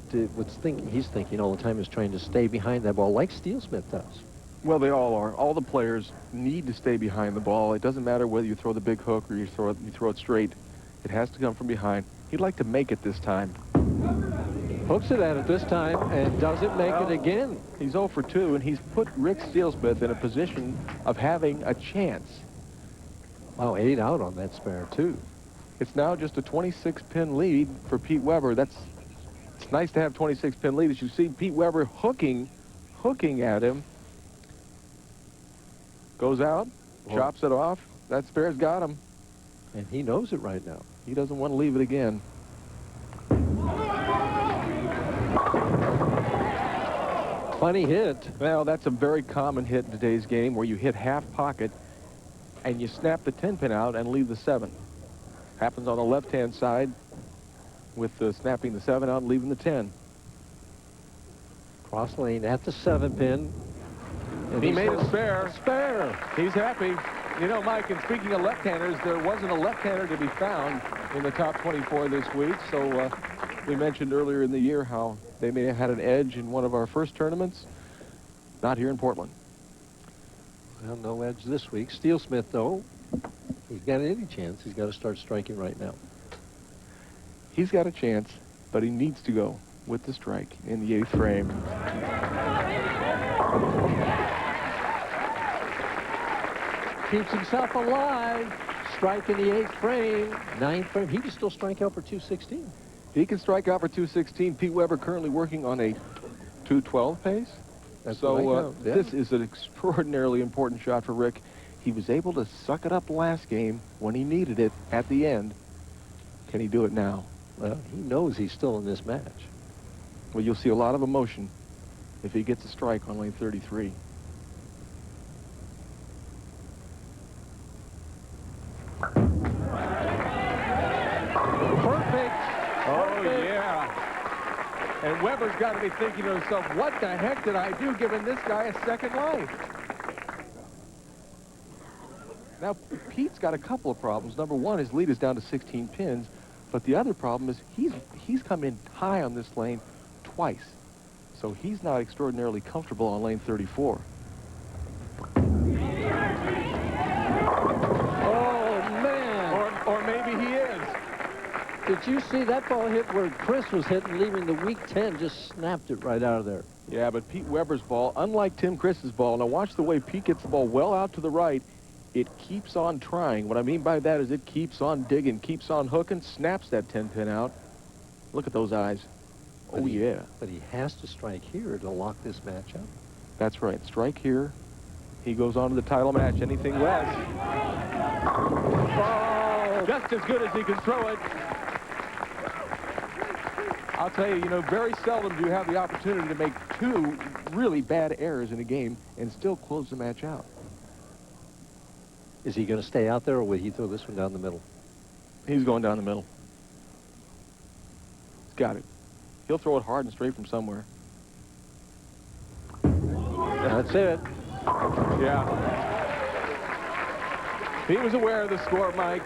he's thinking all the time is trying to stay behind that ball like Steelsmith does. Well, they all are. All the players need to stay behind the ball. It doesn't matter whether you throw the big hook or you throw it straight. It has to come from behind. He'd like to make it this time. Hooks it at it this time and doesn't make it again. He's 0 for 2, and he's put Rick Steelsmith in a position of having a chance. Wow, 8 out on that spare, too. It's now just a 26-pin lead for Pete Weber. It's nice to have 26-pin lead. As you see, Pete Weber hooking at him. Goes out, chops it off. That spare's got him. And he knows it right now. He doesn't want to leave it again. Funny hit. Well, that's a very common hit in today's game where you hit half pocket and you snap the 10-pin out and leave the 7. Happens on the left-hand side with snapping the 7 out and leaving the 10. Cross lane at the 7-pin. And he made a spare. Spare. He's happy. You know, Mike, and speaking of left-handers, there wasn't a left-hander to be found in the top 24 this week. So we mentioned earlier in the year how they may have had an edge in one of our first tournaments. Not here in Portland. Well, no edge this week. Steelsmith, though, he's got any chance. He's got to start striking right now. He's got a chance, but he needs to go with the strike in the 8th frame. Keeps himself alive. Strike in the 8th frame. 9th frame. He can still strike out for 216. He can strike out for 216. Pete Weber currently working on a 212 pace. That's So this is an extraordinarily important shot for Rick. He was able to suck it up last game when he needed it at the end. Can he do it now? Well, he knows he's still in this match. Well, you'll see a lot of emotion if he gets a strike on lane 33. Perfect. Oh, yeah. And Weber's got to be thinking to himself, what the heck did I do giving this guy a second life? Now, Pete's got a couple of problems. Number one, his lead is down to 16 pins. But the other problem is he's come in high on this lane twice. So he's not extraordinarily comfortable on lane 34. Oh, man. Or maybe he is. Did you see that ball hit where Criss was hitting, leaving the weak 10, just snapped it right out of there? Yeah, but Pete Weber's ball, unlike Tim Criss's ball, now watch the way Pete gets the ball well out to the right. It keeps on trying. What I mean by that is it keeps on digging, keeps on hooking, snaps that 10-pin out. Look at those eyes. Oh, yeah. But he has to strike here to lock this match up. That's right. Strike here. He goes on to the title match. Anything less. Oh, just as good as he can throw it. I'll tell you, very seldom do you have the opportunity to make two really bad errors in a game and still close the match out. Is he going to stay out there, or will he throw this one down the middle? He's going down the middle. He's got it. He'll throw it hard and straight from somewhere. That's it. Yeah. He was aware of the score, Mike.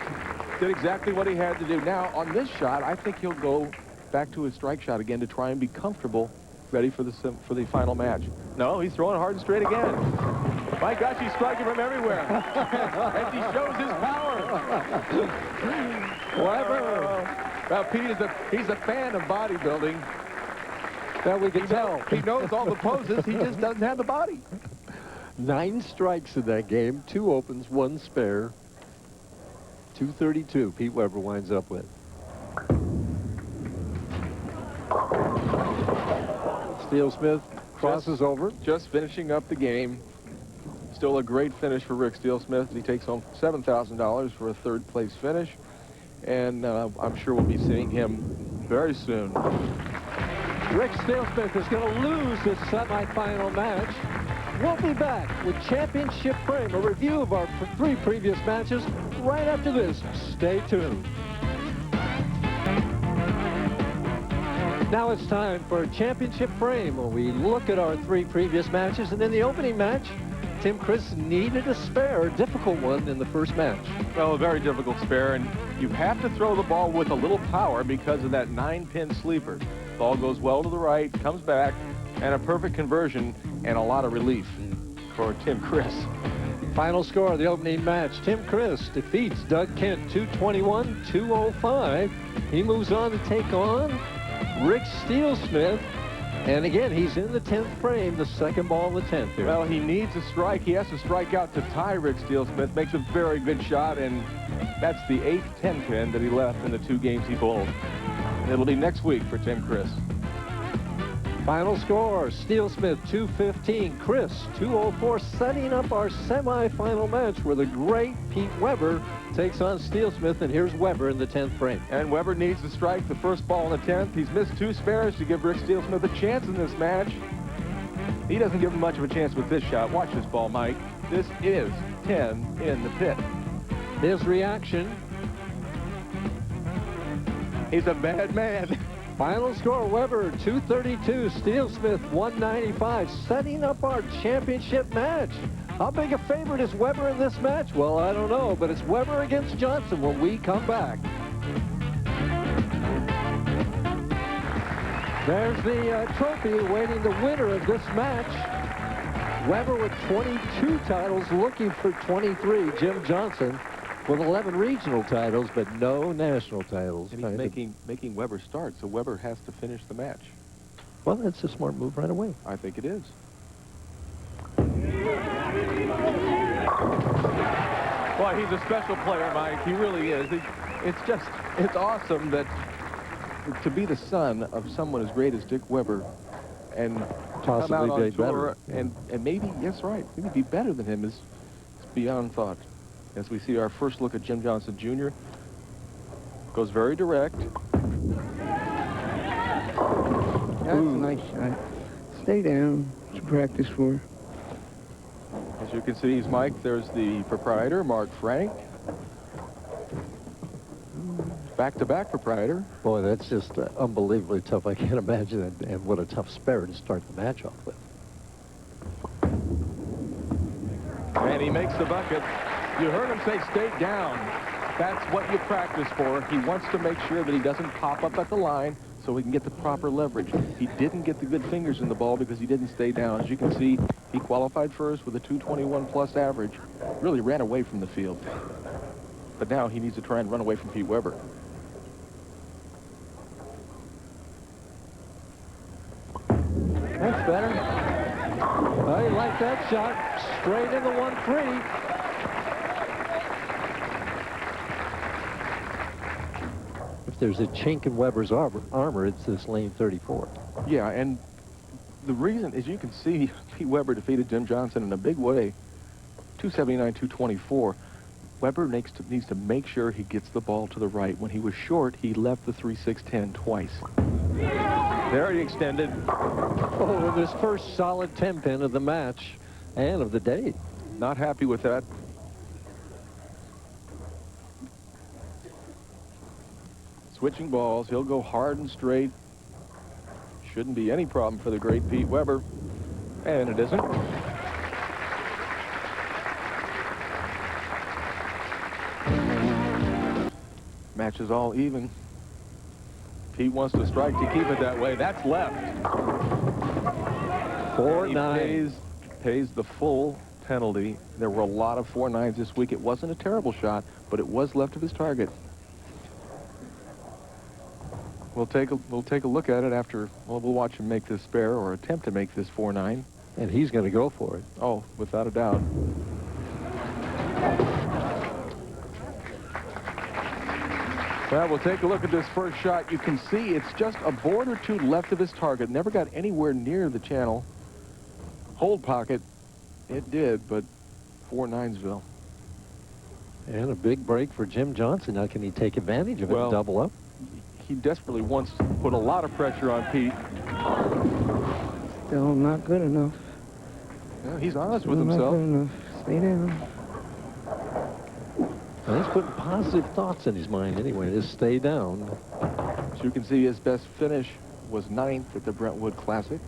Did exactly what he had to do. Now, on this shot, I think he'll go back to his strike shot again to try and be comfortable, ready for the final match. No, he's throwing hard and straight again. My gosh, he's striking from everywhere. And he shows his power. Weber. Well, Pete he's a fan of bodybuilding. That we can tell. He knows all the poses. He just doesn't have the body. 9 strikes in that game, 2 opens, 1 spare. 232 Pete Weber winds up with. Steelsmith crosses over. Just finishing up the game. Still a great finish for Rick Steelsmith. He takes home $7,000 for a third-place finish. And I'm sure we'll be seeing him very soon. Rick Steelsmith is going to lose this semifinal match. We'll be back with Championship Frame, a review of our 3 previous matches right after this. Stay tuned. Now it's time for Championship Frame, where we look at our 3 previous matches. And in the opening match, Tim Criss needed a spare, a difficult one in the first match. Well, a very difficult spare, and you have to throw the ball with a little power because of that 9-pin sleeper. Ball goes well to the right, comes back, and a perfect conversion and a lot of relief for Tim Criss. Final score of the opening match, Tim Criss defeats Doug Kent 221-205. He moves on to take on Rick Steelsmith. And again, he's in the 10th frame, the second ball of the 10th here. Well, he needs a strike. He has to strike out to tie Rick Steelsmith. Makes a very good shot, and that's the 8th 10-pin that he left in the 2 games he bowled. And it'll be next week for Tim Criss. Final score, Steelsmith 215, Criss 204, setting up our semifinal match where the great Pete Weber takes on Steelsmith, and here's Weber in the 10th frame. And Weber needs to strike the first ball in the 10th. He's missed 2 spares to give Rick Steelsmith a chance in this match. He doesn't give him much of a chance with this shot. Watch this ball, Mike. This is 10 in the pit. His reaction. He's a bad man. Final score, Weber 232, Steelsmith 195, setting up our championship match. How big a favorite is Weber in this match? Well, I don't know, but it's Weber against Johnson when we come back. There's the trophy awaiting the winner of this match. Weber with 22 titles, looking for 23. Jim Johnson with 11 regional titles, but no national titles. And he's making Weber start, so Weber has to finish the match. Well, that's a smart move right away. I think it is. Boy, he's a special player, Mike. He really is. It's awesome that to be the son of someone as great as Dick Weber and possibly come out on be tour better. and maybe, yes, right, maybe be better than him is beyond thought. As we see our first look at Jim Johnson Jr. Goes very direct. That's a nice shot. Stay down to practice for. As you can see, Mike, there's the proprietor, Mark Frank. Back-to-back proprietor. Boy, that's just unbelievably tough. I can't imagine it, and what a tough spare to start the match off with. And he makes the bucket. You heard him say stay down. That's what you practice for. He wants to make sure that he doesn't pop up at the line so he can get the proper leverage. He didn't get the good fingers in the ball because he didn't stay down. As you can see, he qualified first with a 221-plus average. Really ran away from the field. But now he needs to try and run away from Pete Weber. That's better. I like that shot. Straight in the 1-3. If there's a chink in Weber's armor, it's this lane 34. Yeah, and the reason, as you can see, Pete Weber defeated Jim Johnson in a big way. 279-224. Weber needs to make sure he gets the ball to the right. When he was short, he left the 3-6-10 twice. There he extended. Oh, with his first solid 10-pin of the match and of the day. Not happy with that. Switching balls. He'll go hard and straight. Shouldn't be any problem for the great Pete Weber. And it isn't. Match is all even. Pete wants to strike to keep it that way. That's left. 4-9. Pays the full penalty. There were a lot of 4-9s this week. It wasn't a terrible shot, but it was left of his target. We'll take a look at it after. Well, we'll watch him make this spare or attempt to make this 4-9. And he's going to go for it. Oh, without a doubt. Well, we'll take a look at this first shot. You can see it's just a board or two left of his target. Never got anywhere near the channel. Hold pocket. It did, but 4-9'sville. And a big break for Jim Johnson. Now, can he take advantage of it Well, and double up? He desperately wants to put a lot of pressure on Pete. Still not good enough. Yeah, he's honest with Still not himself. good enough. Stay down. Well, he's putting positive thoughts in his mind anyway. Just stay down. As you can see, his best finish was 9th at the Brentwood Classic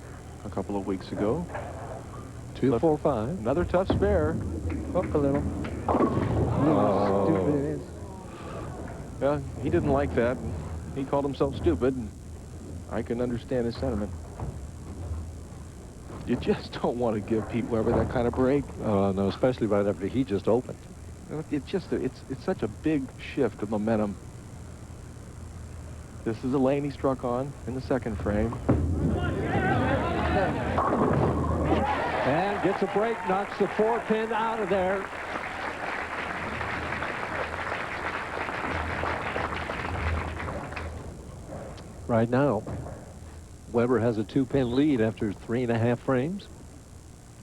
a couple of weeks ago. 2-4-5. Another tough spare. Up a little. Oh. Stupid it is. Yeah, he didn't like that. He called himself stupid, and I can understand his sentiment. You just don't want to give Pete Weber that kind of break. No, especially right after he just opened. It's just it's such a big shift of momentum. This is a lane he struck on in the second frame. And gets a break, knocks the 4-pin out of there. Right now, Weber has a 2-pin lead after 3.5 frames.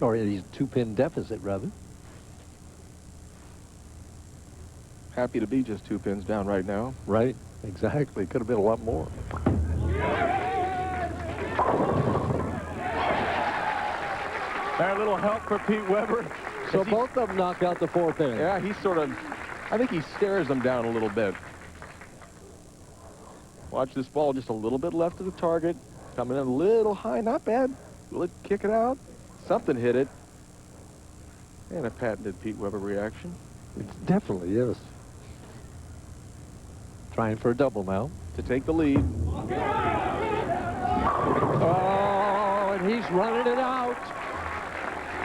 Or he's a 2-pin deficit, rather. Happy to be just 2 pins down right now. Right, exactly. Could have been a lot more. A little help for Pete Weber. So both of them knock out the 4-pin. Yeah, he sort of, I think he stares them down a little bit. Watch this ball just a little bit left of the target. Coming in a little high, not bad. Will it kick it out? Something hit it. And a patented Pete Weber reaction. It definitely is. Trying for a double now. To take the lead. Oh, and he's running it out.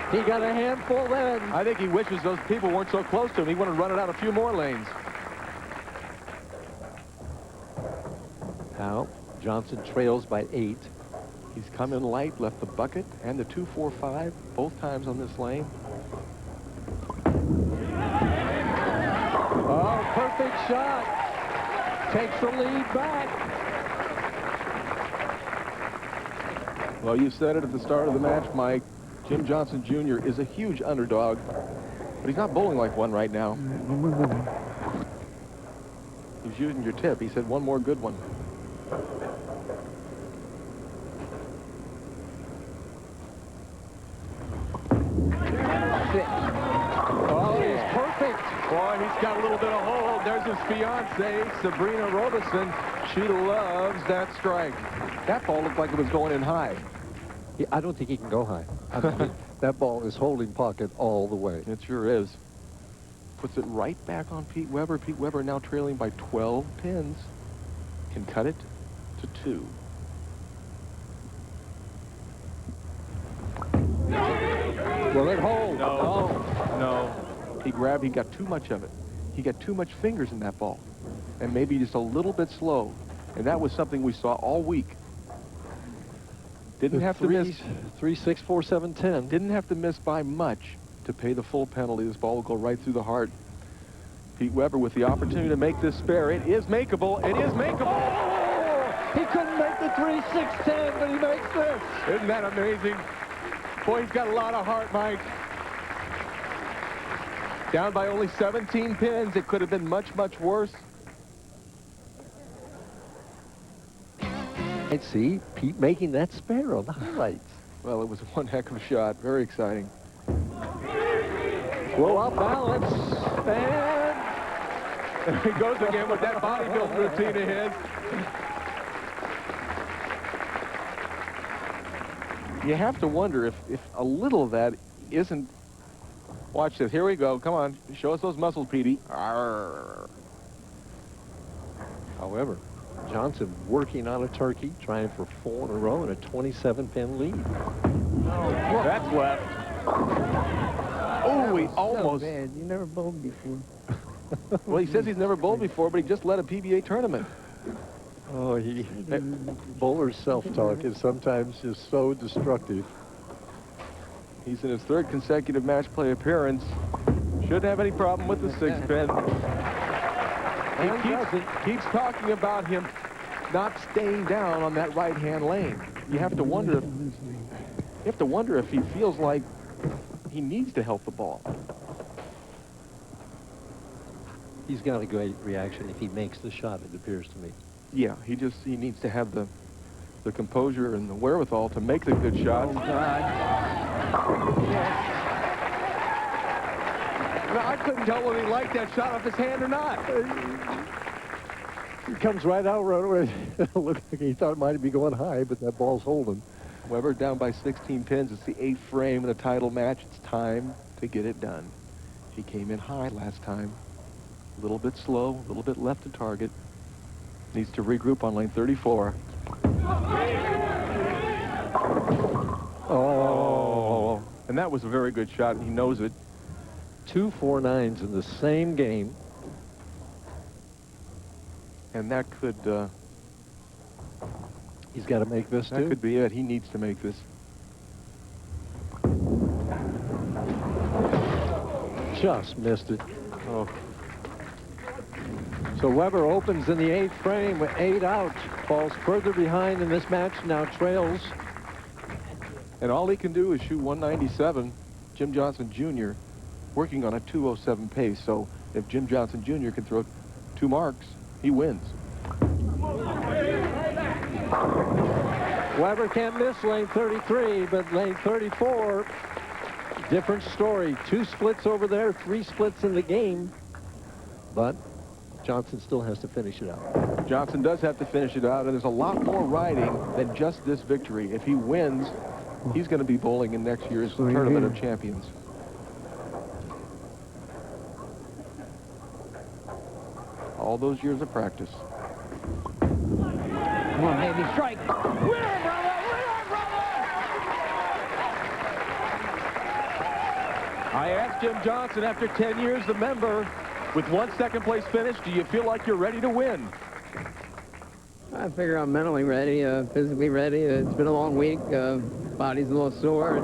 He got a handful then. I think he wishes those people weren't so close to him. He wanted to run it out a few more lanes. Now, Johnson trails by 8. He's come in light, left the bucket and the 2-4-5 both times on this lane. Oh, perfect shot. Takes the lead back. Well, you said it at the start of the match, Mike. Jim Johnson Jr. is a huge underdog, but he's not bowling like one right now. He's using your tip. He said one more good one. Oh, he's perfect. Boy, he's got a little bit of hold. There's his fiancée, Sabrina Robeson. She loves that strike. That ball looked like it was going in high. I don't think he can go high. I mean, that ball is holding pocket all the way. It sure is. Puts it right back on Pete Weber. Pete Weber now trailing by 12 pins. Can cut it to 2. Will it hold? No. He got too much of it. He got too much fingers in that ball. And maybe just a little bit slow. And that was something we saw all week. Didn't have to miss. 3, 6, 4, 7, 10. Didn't have to miss by much to pay the full penalty. This ball will go right through the heart. Pete Weber with the opportunity to make this spare. It is makeable. It is makeable. Oh, he couldn't make the 3, 6, 10, but he makes this. Isn't that amazing? Boy, he's got a lot of heart, Mike. Down by only 17 pins. It could have been much, much worse. And see, Pete making that spare on the highlights. Well, it was one heck of a shot. Very exciting. Well, off balance. And there he goes again with that bodybuilding routine of his. You have to wonder if a little of that isn't... Watch this. Here we go. Come on. Show us those muscles, Petey. Arr. however, Johnson working on a turkey, trying for 4 in a row and a 27-pin lead. That's left. Oh, he almost... So bad. You never bowled before. Well, he says he's never bowled before, but he just led a PBA tournament. Oh, bowler's self-talk is sometimes just so destructive. He's in his 3rd consecutive match play appearance. Shouldn't have any problem with the 6-pin. He keeps talking about him not staying down on that right-hand lane. You have to wonder if he feels like he needs to help the ball. He's got a great reaction if he makes the shot, it appears to me. Yeah, he needs to have the composure and the wherewithal to make the good shot. Oh, God. No, I couldn't tell whether he liked that shot off his hand or not. He comes right out right away. It looked like he thought it might be going high, but that ball's holding. Weber down by 16 pins. It's the 8th frame of the title match. It's time to get it done. He came in high last time. A little bit slow, a little bit left to target. Needs to regroup on lane 34. Oh. And that was a very good shot, and he knows it. 2 4-9s in the same game. And that could... He's got to make this, that too. could be it. He needs to make this. Just missed it. Oh. So Weber opens in the 8th frame with 8 out. Falls further behind in this match, now trails. And all he can do is shoot 197. Jim Johnson Jr. working on a 207 pace. So if Jim Johnson Jr. can throw 2 marks, he wins. Weber can't miss lane 33, but lane 34, different story. 2 splits over there, 3 splits in the game. But Johnson still has to finish it out. Johnson does have to finish it out, and there's a lot more riding than just this victory. If he wins, he's going to be bowling in next year's Tournament of Champions. All those years of practice. Come on, baby, strike. I asked Jim Johnson after 10 years, the member, with 1 second-place finish, do you feel like you're ready to win? I figure I'm mentally ready, physically ready. It's been a long week. Body's a little sore.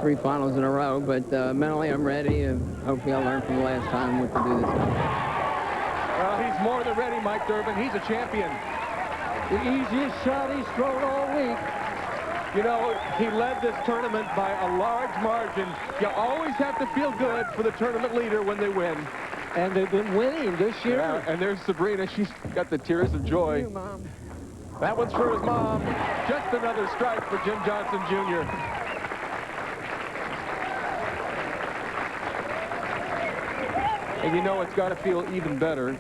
3 finals in a row, but mentally I'm ready. And hopefully I'll learn from the last time what to do this time. Well, he's more than ready, Mike Durbin. He's a champion. The easiest shot he's thrown all week. You know, he led this tournament by a large margin. You always have to feel good for the tournament leader when they win. And they've been winning this year. Yeah, and there's Sabrina. She's got the tears of joy. You, Mom. That one's for his mom. Just another strike for Jim Johnson Jr. And you know it's got to feel even better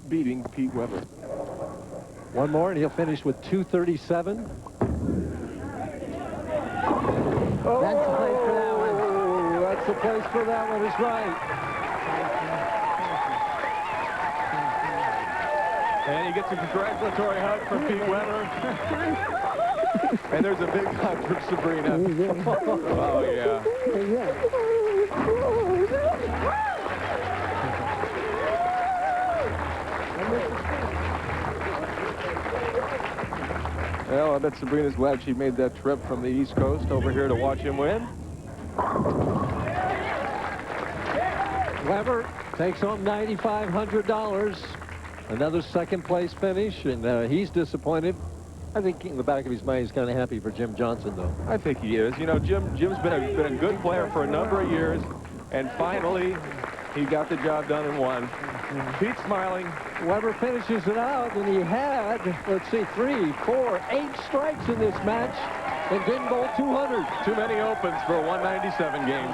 beating Pete Weber. One more, and he'll finish with 237. Oh, That's the place for that one. That's the place for that one, is right. And he gets a congratulatory hug from Pete Weber. And there's a big hug from Sabrina. Oh, yeah. Well, I bet Sabrina's glad she made that trip from the East Coast over here to watch him win. Weber takes home $9,500. Another second-place finish, and he's disappointed. I think in the back of his mind, he's kind of happy for Jim Johnson, though. I think he is. You know, Jim's been a good player for a number of years, and finally, he got the job done and won. Pete's smiling. Weber finishes it out, and he had, let's see, 3, 4, 8 strikes in this match, and didn't bowl 200. Too many opens for a 197 game.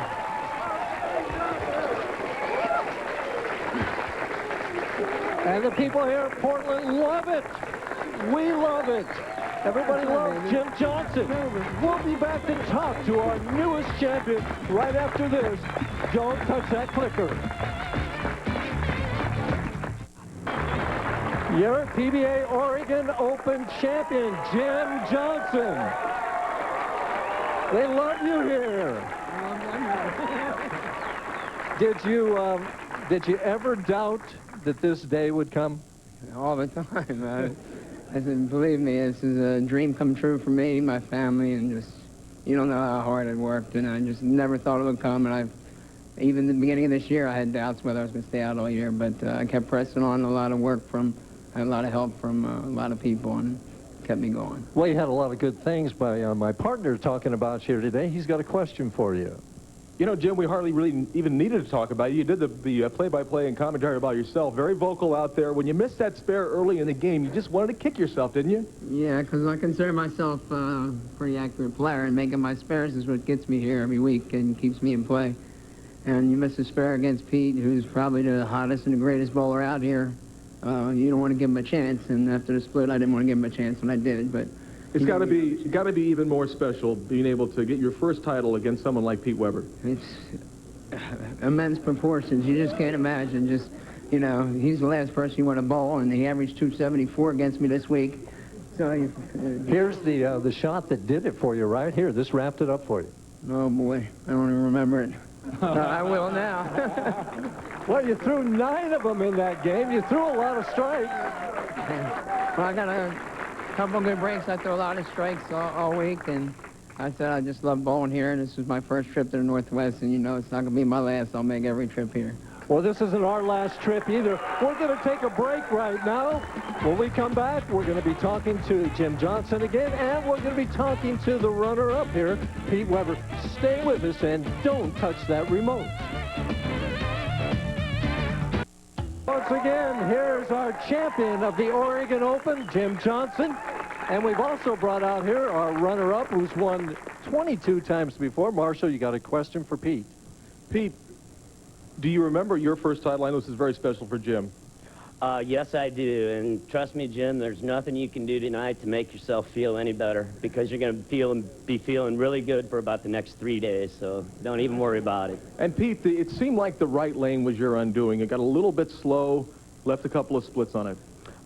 And the people here in Portland love it. We love it. Everybody loves Jim Johnson. We'll be back to talk to our newest champion right after this. Don't touch that clicker. Your PBA Oregon Open champion, Jim Johnson. They love you here. Did you ever doubt that this day would come? All the time. I said, believe me, this is a dream come true for me, my family, and just, you don't know how hard I worked, and I just never thought it would come, and even the beginning of this year, I had doubts whether I was going to stay out all year, but I kept pressing on, a lot of work I had a lot of help from a lot of people, and kept me going. Well, you had a lot of good things by my partner talking about you today. He's got a question for you. You know, Jim, we hardly really even needed to talk about you. You did the play-by-play and commentary about yourself. Very vocal out there. When you missed that spare early in the game, you just wanted to kick yourself, didn't you? Yeah, because I consider myself a pretty accurate player, and making my spares is what gets me here every week and keeps me in play. And you miss a spare against Pete, who's probably the hottest and the greatest bowler out here. You don't want to give him a chance, and after the split, I didn't want to give him a chance, and I did, but... It's got to be even more special being able to get your first title against someone like Pete Weber. It's immense proportions. You just can't imagine. Just, you know, he's the last person you want to bowl, and he averaged 274 against me this week. So here's the shot that did it for you right here. This wrapped it up for you. Oh boy, I don't even remember it. I will now. Well, you threw 9 of them in that game. You threw a lot of strikes. Well, I got a couple of good breaks. I threw a lot of strikes all week, and I said I just love bowling here, and this was my first trip to the Northwest, and you know it's not going to be my last. I'll make every trip here. Well, this isn't our last trip either. We're going to take a break right now. When we come back, we're going to be talking to Jim Johnson again, and we're going to be talking to the runner-up here, Pete Weber. Stay with us, and don't touch that remote. Once again, here's our champion of the Oregon Open, Jim Johnson. And we've also brought out here our runner-up, who's won 22 times before. Marshall, you got a question for Pete. Pete, do you remember your first title? I know this is very special for Jim. Yes, I do. And trust me, Jim, there's nothing you can do tonight to make yourself feel any better, because you're going to be feeling really good for about the next 3 days, so don't even worry about it. And Pete, it seemed like the right lane was your undoing. It got a little bit slow, left a couple of splits on it.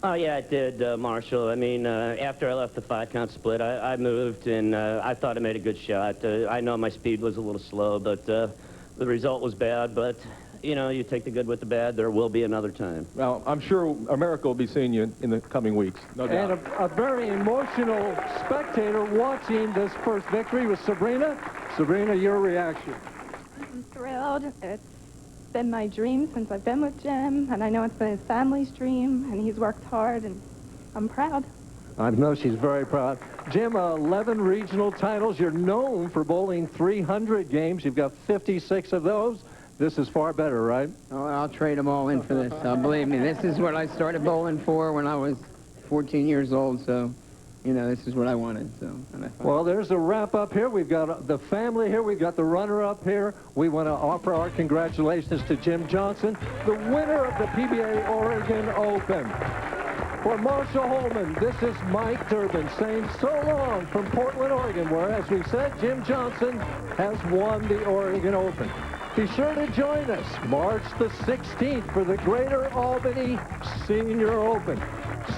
Oh, yeah, it did, Marshall. I mean, after I left the 5-count split, I moved, and I thought I made a good shot. I know my speed was a little slow, but the result was bad, but... You know, you take the good with the bad. There will be another time. Well, I'm sure America will be seeing you in the coming weeks, no doubt. And a very emotional spectator watching this first victory was Sabrina. Sabrina, your reaction? I'm thrilled. It's been my dream since I've been with Jim, and I know it's been his family's dream, and he's worked hard, and I'm proud. I know she's very proud. Jim, 11 regional titles. You're known for bowling 300 games. You've got 56 of those. This is far better, right? Oh, I'll trade them all in for this. Believe me, this is what I started bowling for when I was 14 years old, so, you know, this is what I wanted. So. Well, there's a wrap-up here. We've got the family here. We've got the runner-up here. We want to offer our congratulations to Jim Johnson, the winner of the PBA Oregon Open. For Marshall Holman, this is Mike Durbin saying so long from Portland, Oregon, where, as we said, Jim Johnson has won the Oregon Open. Be sure to join us March the 16th for the Greater Albany Senior Open.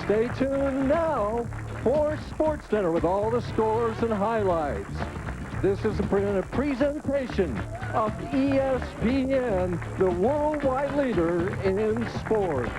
Stay tuned now for SportsCenter with all the scores and highlights. This is a presentation of ESPN, the worldwide leader in sports.